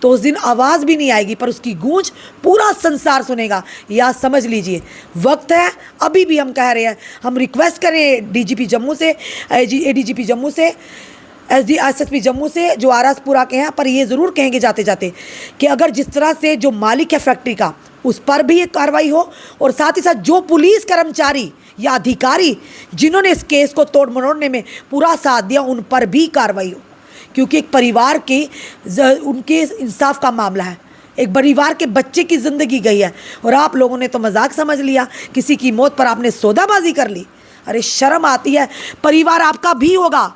तो उस दिन आवाज़ भी नहीं आएगी, पर उसकी गूंज पूरा संसार सुनेगा। या समझ लीजिए वक्त है, अभी भी हम कह रहे हैं, हम रिक्वेस्ट करें डीजीपी जम्मू से, एडीजीपी जम्मू से, एसएसपी जम्मू से जो आरएसपुरा के हैं, पर ये ज़रूर कहेंगे जाते जाते कि अगर जिस तरह से जो मालिक है फैक्ट्री का उस पर भी एक कार्रवाई हो, और साथ ही साथ जो पुलिस कर्मचारी या अधिकारी जिन्होंने इस केस को तोड़ मरोड़ने में पूरा साथ दिया उन पर भी कार्रवाई हो, क्योंकि एक परिवार के उनके इंसाफ का मामला है। एक परिवार के बच्चे की ज़िंदगी गई है, और आप लोगों ने तो मजाक समझ लिया, किसी की मौत पर आपने सौदाबाजी कर ली। अरे शर्म आती है, परिवार आपका भी होगा,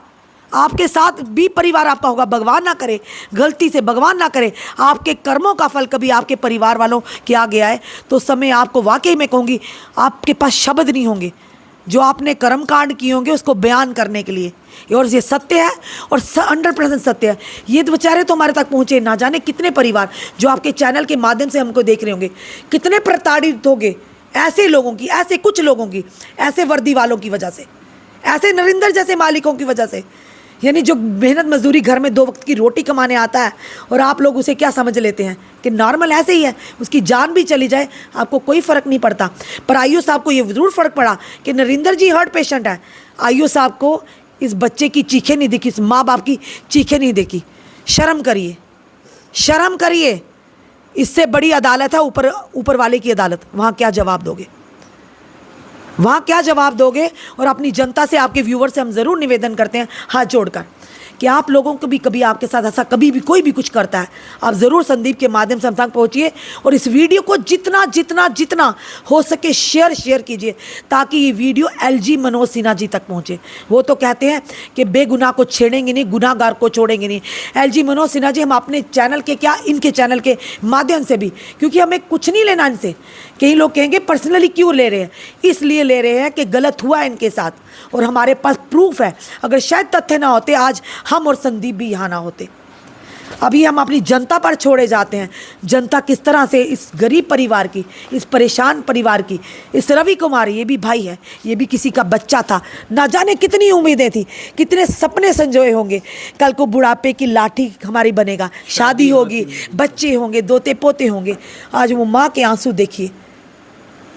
आपके साथ भी परिवार आपका होगा, भगवान ना करे, गलती से भगवान ना करे आपके कर्मों का फल कभी आपके परिवार वालों के आगे आए तो उस समय आपको वाकई में कहूँगी आपके पास शब्द नहीं होंगे जो आपने कर्म कांड किए होंगे उसको बयान करने के लिए। और ये सत्य है और 100% सत्य है। ये तो बेचारे तो हमारे तक पहुँचे, ना जाने कितने परिवार जो आपके चैनल के माध्यम से हमको देख रहे होंगे कितने प्रताड़ित होंगे ऐसे लोगों की, ऐसे कुछ लोगों की, ऐसे वर्दी वालों की वजह से, ऐसे नरेंद्र जैसे मालिकों की वजह से। यानी जो मेहनत मजदूरी घर में 2 वक्त की रोटी कमाने आता है और आप लोग उसे क्या समझ लेते हैं कि नॉर्मल ऐसे ही है, उसकी जान भी चली जाए आपको कोई फ़र्क नहीं पड़ता। पर आईओ साहब को ये ज़रूर फ़र्क पड़ा कि नरेंद्र जी हार्ट पेशेंट है। आईओ साहब को इस बच्चे की चीखें नहीं दिखी, इस माँ बाप की चीखें नहीं देखी। शर्म करिए, शर्म करिए। इससे बड़ी अदालत है ऊपर वाले की अदालत। वहाँ क्या जवाब दोगे, वहाँ क्या जवाब दोगे? और अपनी जनता से, आपके व्यूवर से हम ज़रूर निवेदन करते हैं हाथ जोड़कर कि आप लोगों को भी कभी आपके साथ ऐसा कभी भी कोई भी कुछ करता है आप ज़रूर संदीप के माध्यम से हम तक पहुँचिए और इस वीडियो को जितना जितना जितना हो सके शेयर कीजिए ताकि ये वीडियो LG मनोज सिन्हा जी तक पहुँचे। वो तो कहते हैं कि बेगुनाह को छेड़ेंगे नहीं, गुनाहगार को छोड़ेंगे नहीं। LG मनोज सिन्हा जी, हम अपने चैनल के क्या इनके चैनल के माध्यम से भी, क्योंकि हमें कुछ नहीं लेना इनसे। कई लोग कहेंगे पर्सनली क्यों ले रहे हैं, इसलिए ले रहे हैं कि गलत हुआ है इनके साथ और हमारे पास प्रूफ है। अगर शायद तथ्य ना होते आज हम और संदीप भी यहाँ ना होते। अभी हम अपनी जनता पर छोड़े जाते हैं। जनता किस तरह से इस गरीब परिवार की, इस परेशान परिवार की, इस रवि कुमार, ये भी भाई है, ये भी किसी का बच्चा था, ना जाने कितनी उम्मीदें थी, कितने सपने संजोए होंगे। कल को बुढ़ापे की लाठी हमारी बनेगा, शादी होगी, बच्चे होंगे, दोते पोते होंगे। आज वो माँ के आंसू देखिए,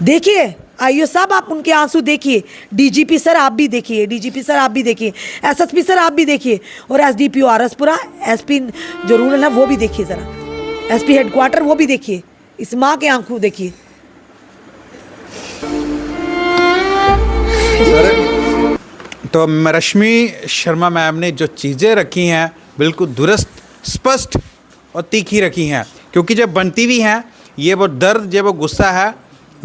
देखिए आईओ साहब आप उनके आंसू देखिए, DGP सर आप भी देखिए, DGP सर आप भी देखिए, SSP सर आप भी देखिए और SDPO आरसपुरा, SP जो रूरल है वो भी देखिए ज़रा, SP हेडक्वार्टर वो भी देखिए, इस माँ के आंसू देखिए। तो रश्मि शर्मा मैम ने जो चीज़ें रखी हैं बिल्कुल दुरुस्त, स्पष्ट और तीखी रखी हैं, क्योंकि जब बनती भी हैं ये वो दर्द, ये वो गुस्सा है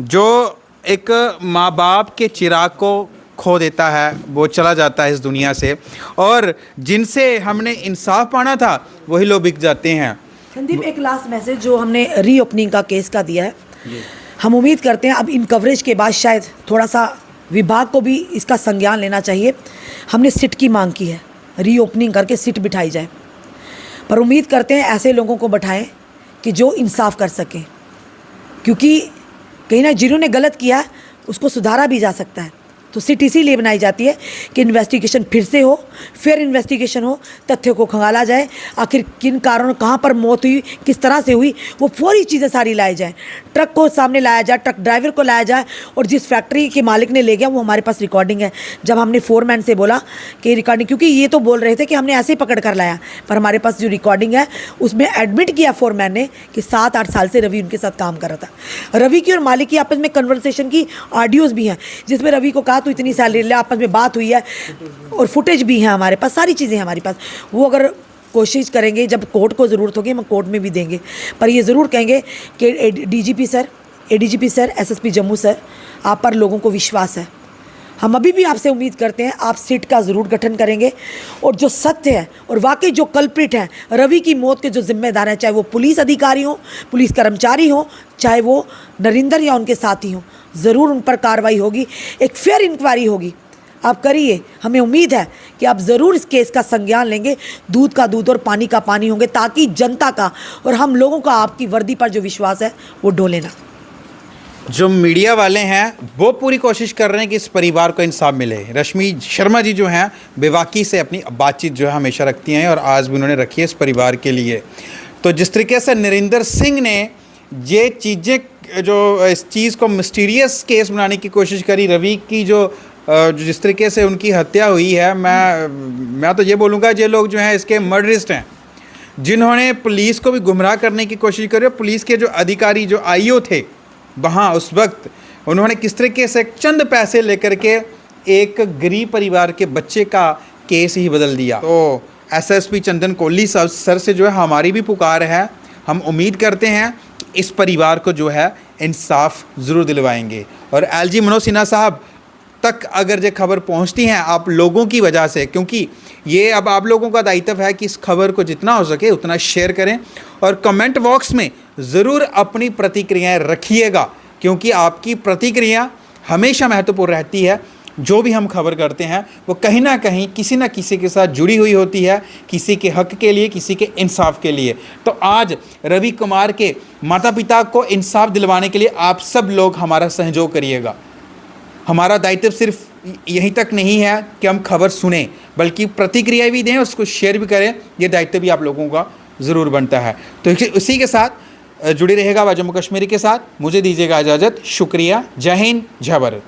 जो एक माँ बाप के चिराग को खो देता है, वो चला जाता है इस दुनिया से, और जिनसे हमने इंसाफ पाना था वही लोग बिक जाते हैं। संदीप, एक लास्ट मैसेज जो हमने रीओपनिंग का केस का दिया है, हम उम्मीद करते हैं अब इन कवरेज के बाद शायद थोड़ा सा विभाग को भी इसका संज्ञान लेना चाहिए। हमने सिट की मांग की है, रीओपनिंग करके सिट बिठाई जाए, पर उम्मीद करते हैं ऐसे लोगों को बैठाएं कि जो इंसाफ कर सकें, क्योंकि कहीं ना जिन्होंने गलत किया है उसको सुधारा भी जा सकता है। तो सिट इसीलिए बनाई जाती है कि इन्वेस्टिगेशन फिर से हो, फिर इन्वेस्टिगेशन हो, तथ्य को खंगाला जाए, आखिर किन कारणों, कहाँ पर मौत हुई, किस तरह से हुई, वो पूरी चीज़ें सारी लाई जाए। ट्रक को सामने लाया जाए, ट्रक ड्राइवर को लाया जाए, और जिस फैक्ट्री के मालिक ने ले गया वो हमारे पास रिकॉर्डिंग है। जब हमने फोरमैन से बोला कि रिकॉर्डिंग, क्योंकि ये तो बोल रहे थे कि हमने ऐसे ही पकड़ कर लाया, पर हमारे पास जो रिकॉर्डिंग है उसमें एडमिट किया फोरमैन ने कि 7-8 साल से रवि उनके साथ काम कर रहा था। रवि की और मालिक की आपस में कन्वर्सेशन की ऑडियोज़ भी हैं जिसमें रवि को कहा तो इतनी सैलरी ले, आपस में बात हुई है और फुटेज भी है हमारे पास, सारी चीज़ें हमारे पास। वो अगर कोशिश करेंगे, जब कोर्ट को ज़रूरत होगी हम कोर्ट में भी देंगे, पर ये ज़रूर कहेंगे कि DGP sir, ADGP sir, SSP Jammu sir, आप पर लोगों को विश्वास है। हम अभी भी आपसे उम्मीद करते हैं आप सिट का ज़रूर गठन करेंगे और जो सत्य है और वाकई जो कल्प्रिट हैं, रवि की मौत के जो जिम्मेदार हैं, चाहे वो पुलिस अधिकारी हों, पुलिस कर्मचारी हों, चाहे वो नरेंद्र या उनके साथी हों, ज़रूर उन पर कार्रवाई होगी, एक फेयर इंक्वायरी होगी। आप करिए, हमें उम्मीद है कि आप ज़रूर इस केस का संज्ञान लेंगे, दूध का दूध और पानी का पानी होंगे, ताकि जनता का और हम लोगों का आपकी वर्दी पर जो विश्वास है वो डोले ना। जो मीडिया वाले हैं वो पूरी कोशिश कर रहे हैं कि इस परिवार को इंसाफ मिले। रश्मि शर्मा जी जो हैं बेबाकी से अपनी बातचीत जो है हमेशा रखती हैं और आज भी उन्होंने रखी है इस परिवार के लिए। तो जिस तरीके से नरेंद्र सिंह ने ये चीज़ें, जो इस चीज़ को मिस्टीरियस केस बनाने की कोशिश करी, रवि की जो जिस तरीके से उनकी हत्या हुई है, मैं तो ये बोलूँगा ये लोग जो हैं इसके मर्डरिस्ट हैं, जिन्होंने पुलिस को भी गुमराह करने की कोशिश करी। पुलिस के जो अधिकारी, जो IO थे वहाँ उस वक्त, उन्होंने किस तरीके से चंद पैसे लेकर के एक गरीब परिवार के बच्चे का केस ही बदल दिया। तो SSP चंदन कोहली सर से जो है हमारी भी पुकार है, हम उम्मीद करते हैं कि इस परिवार को जो है इंसाफ ज़रूर दिलवाएंगे। और LG मनोज सिन्हा साहब, तक अगर ये खबर पहुंचती है आप लोगों की वजह से, क्योंकि ये अब आप लोगों का दायित्व है कि इस खबर को जितना हो सके उतना शेयर करें और कमेंट बॉक्स में ज़रूर अपनी प्रतिक्रियाएं रखिएगा, क्योंकि आपकी प्रतिक्रिया हमेशा महत्वपूर्ण रहती है। जो भी हम खबर करते हैं वो कहीं ना कहीं किसी न किसी के साथ जुड़ी हुई होती है, किसी के हक के लिए, किसी के इंसाफ के लिए। तो आज रवि कुमार के माता पिता को इंसाफ दिलवाने के लिए आप सब लोग हमारा सहयोग करिएगा। हमारा दायित्व सिर्फ यहीं तक नहीं है कि हम खबर सुने, बल्कि प्रतिक्रिया भी दें, उसको शेयर भी करें। ये दायित्व भी आप लोगों का ज़रूर बनता है। तो इसी के साथ जुड़ी रहेगा जम्मू कश्मीर के साथ। मुझे दीजिएगा इजाज़त। शुक्रिया। जय हिंद, जय भारत।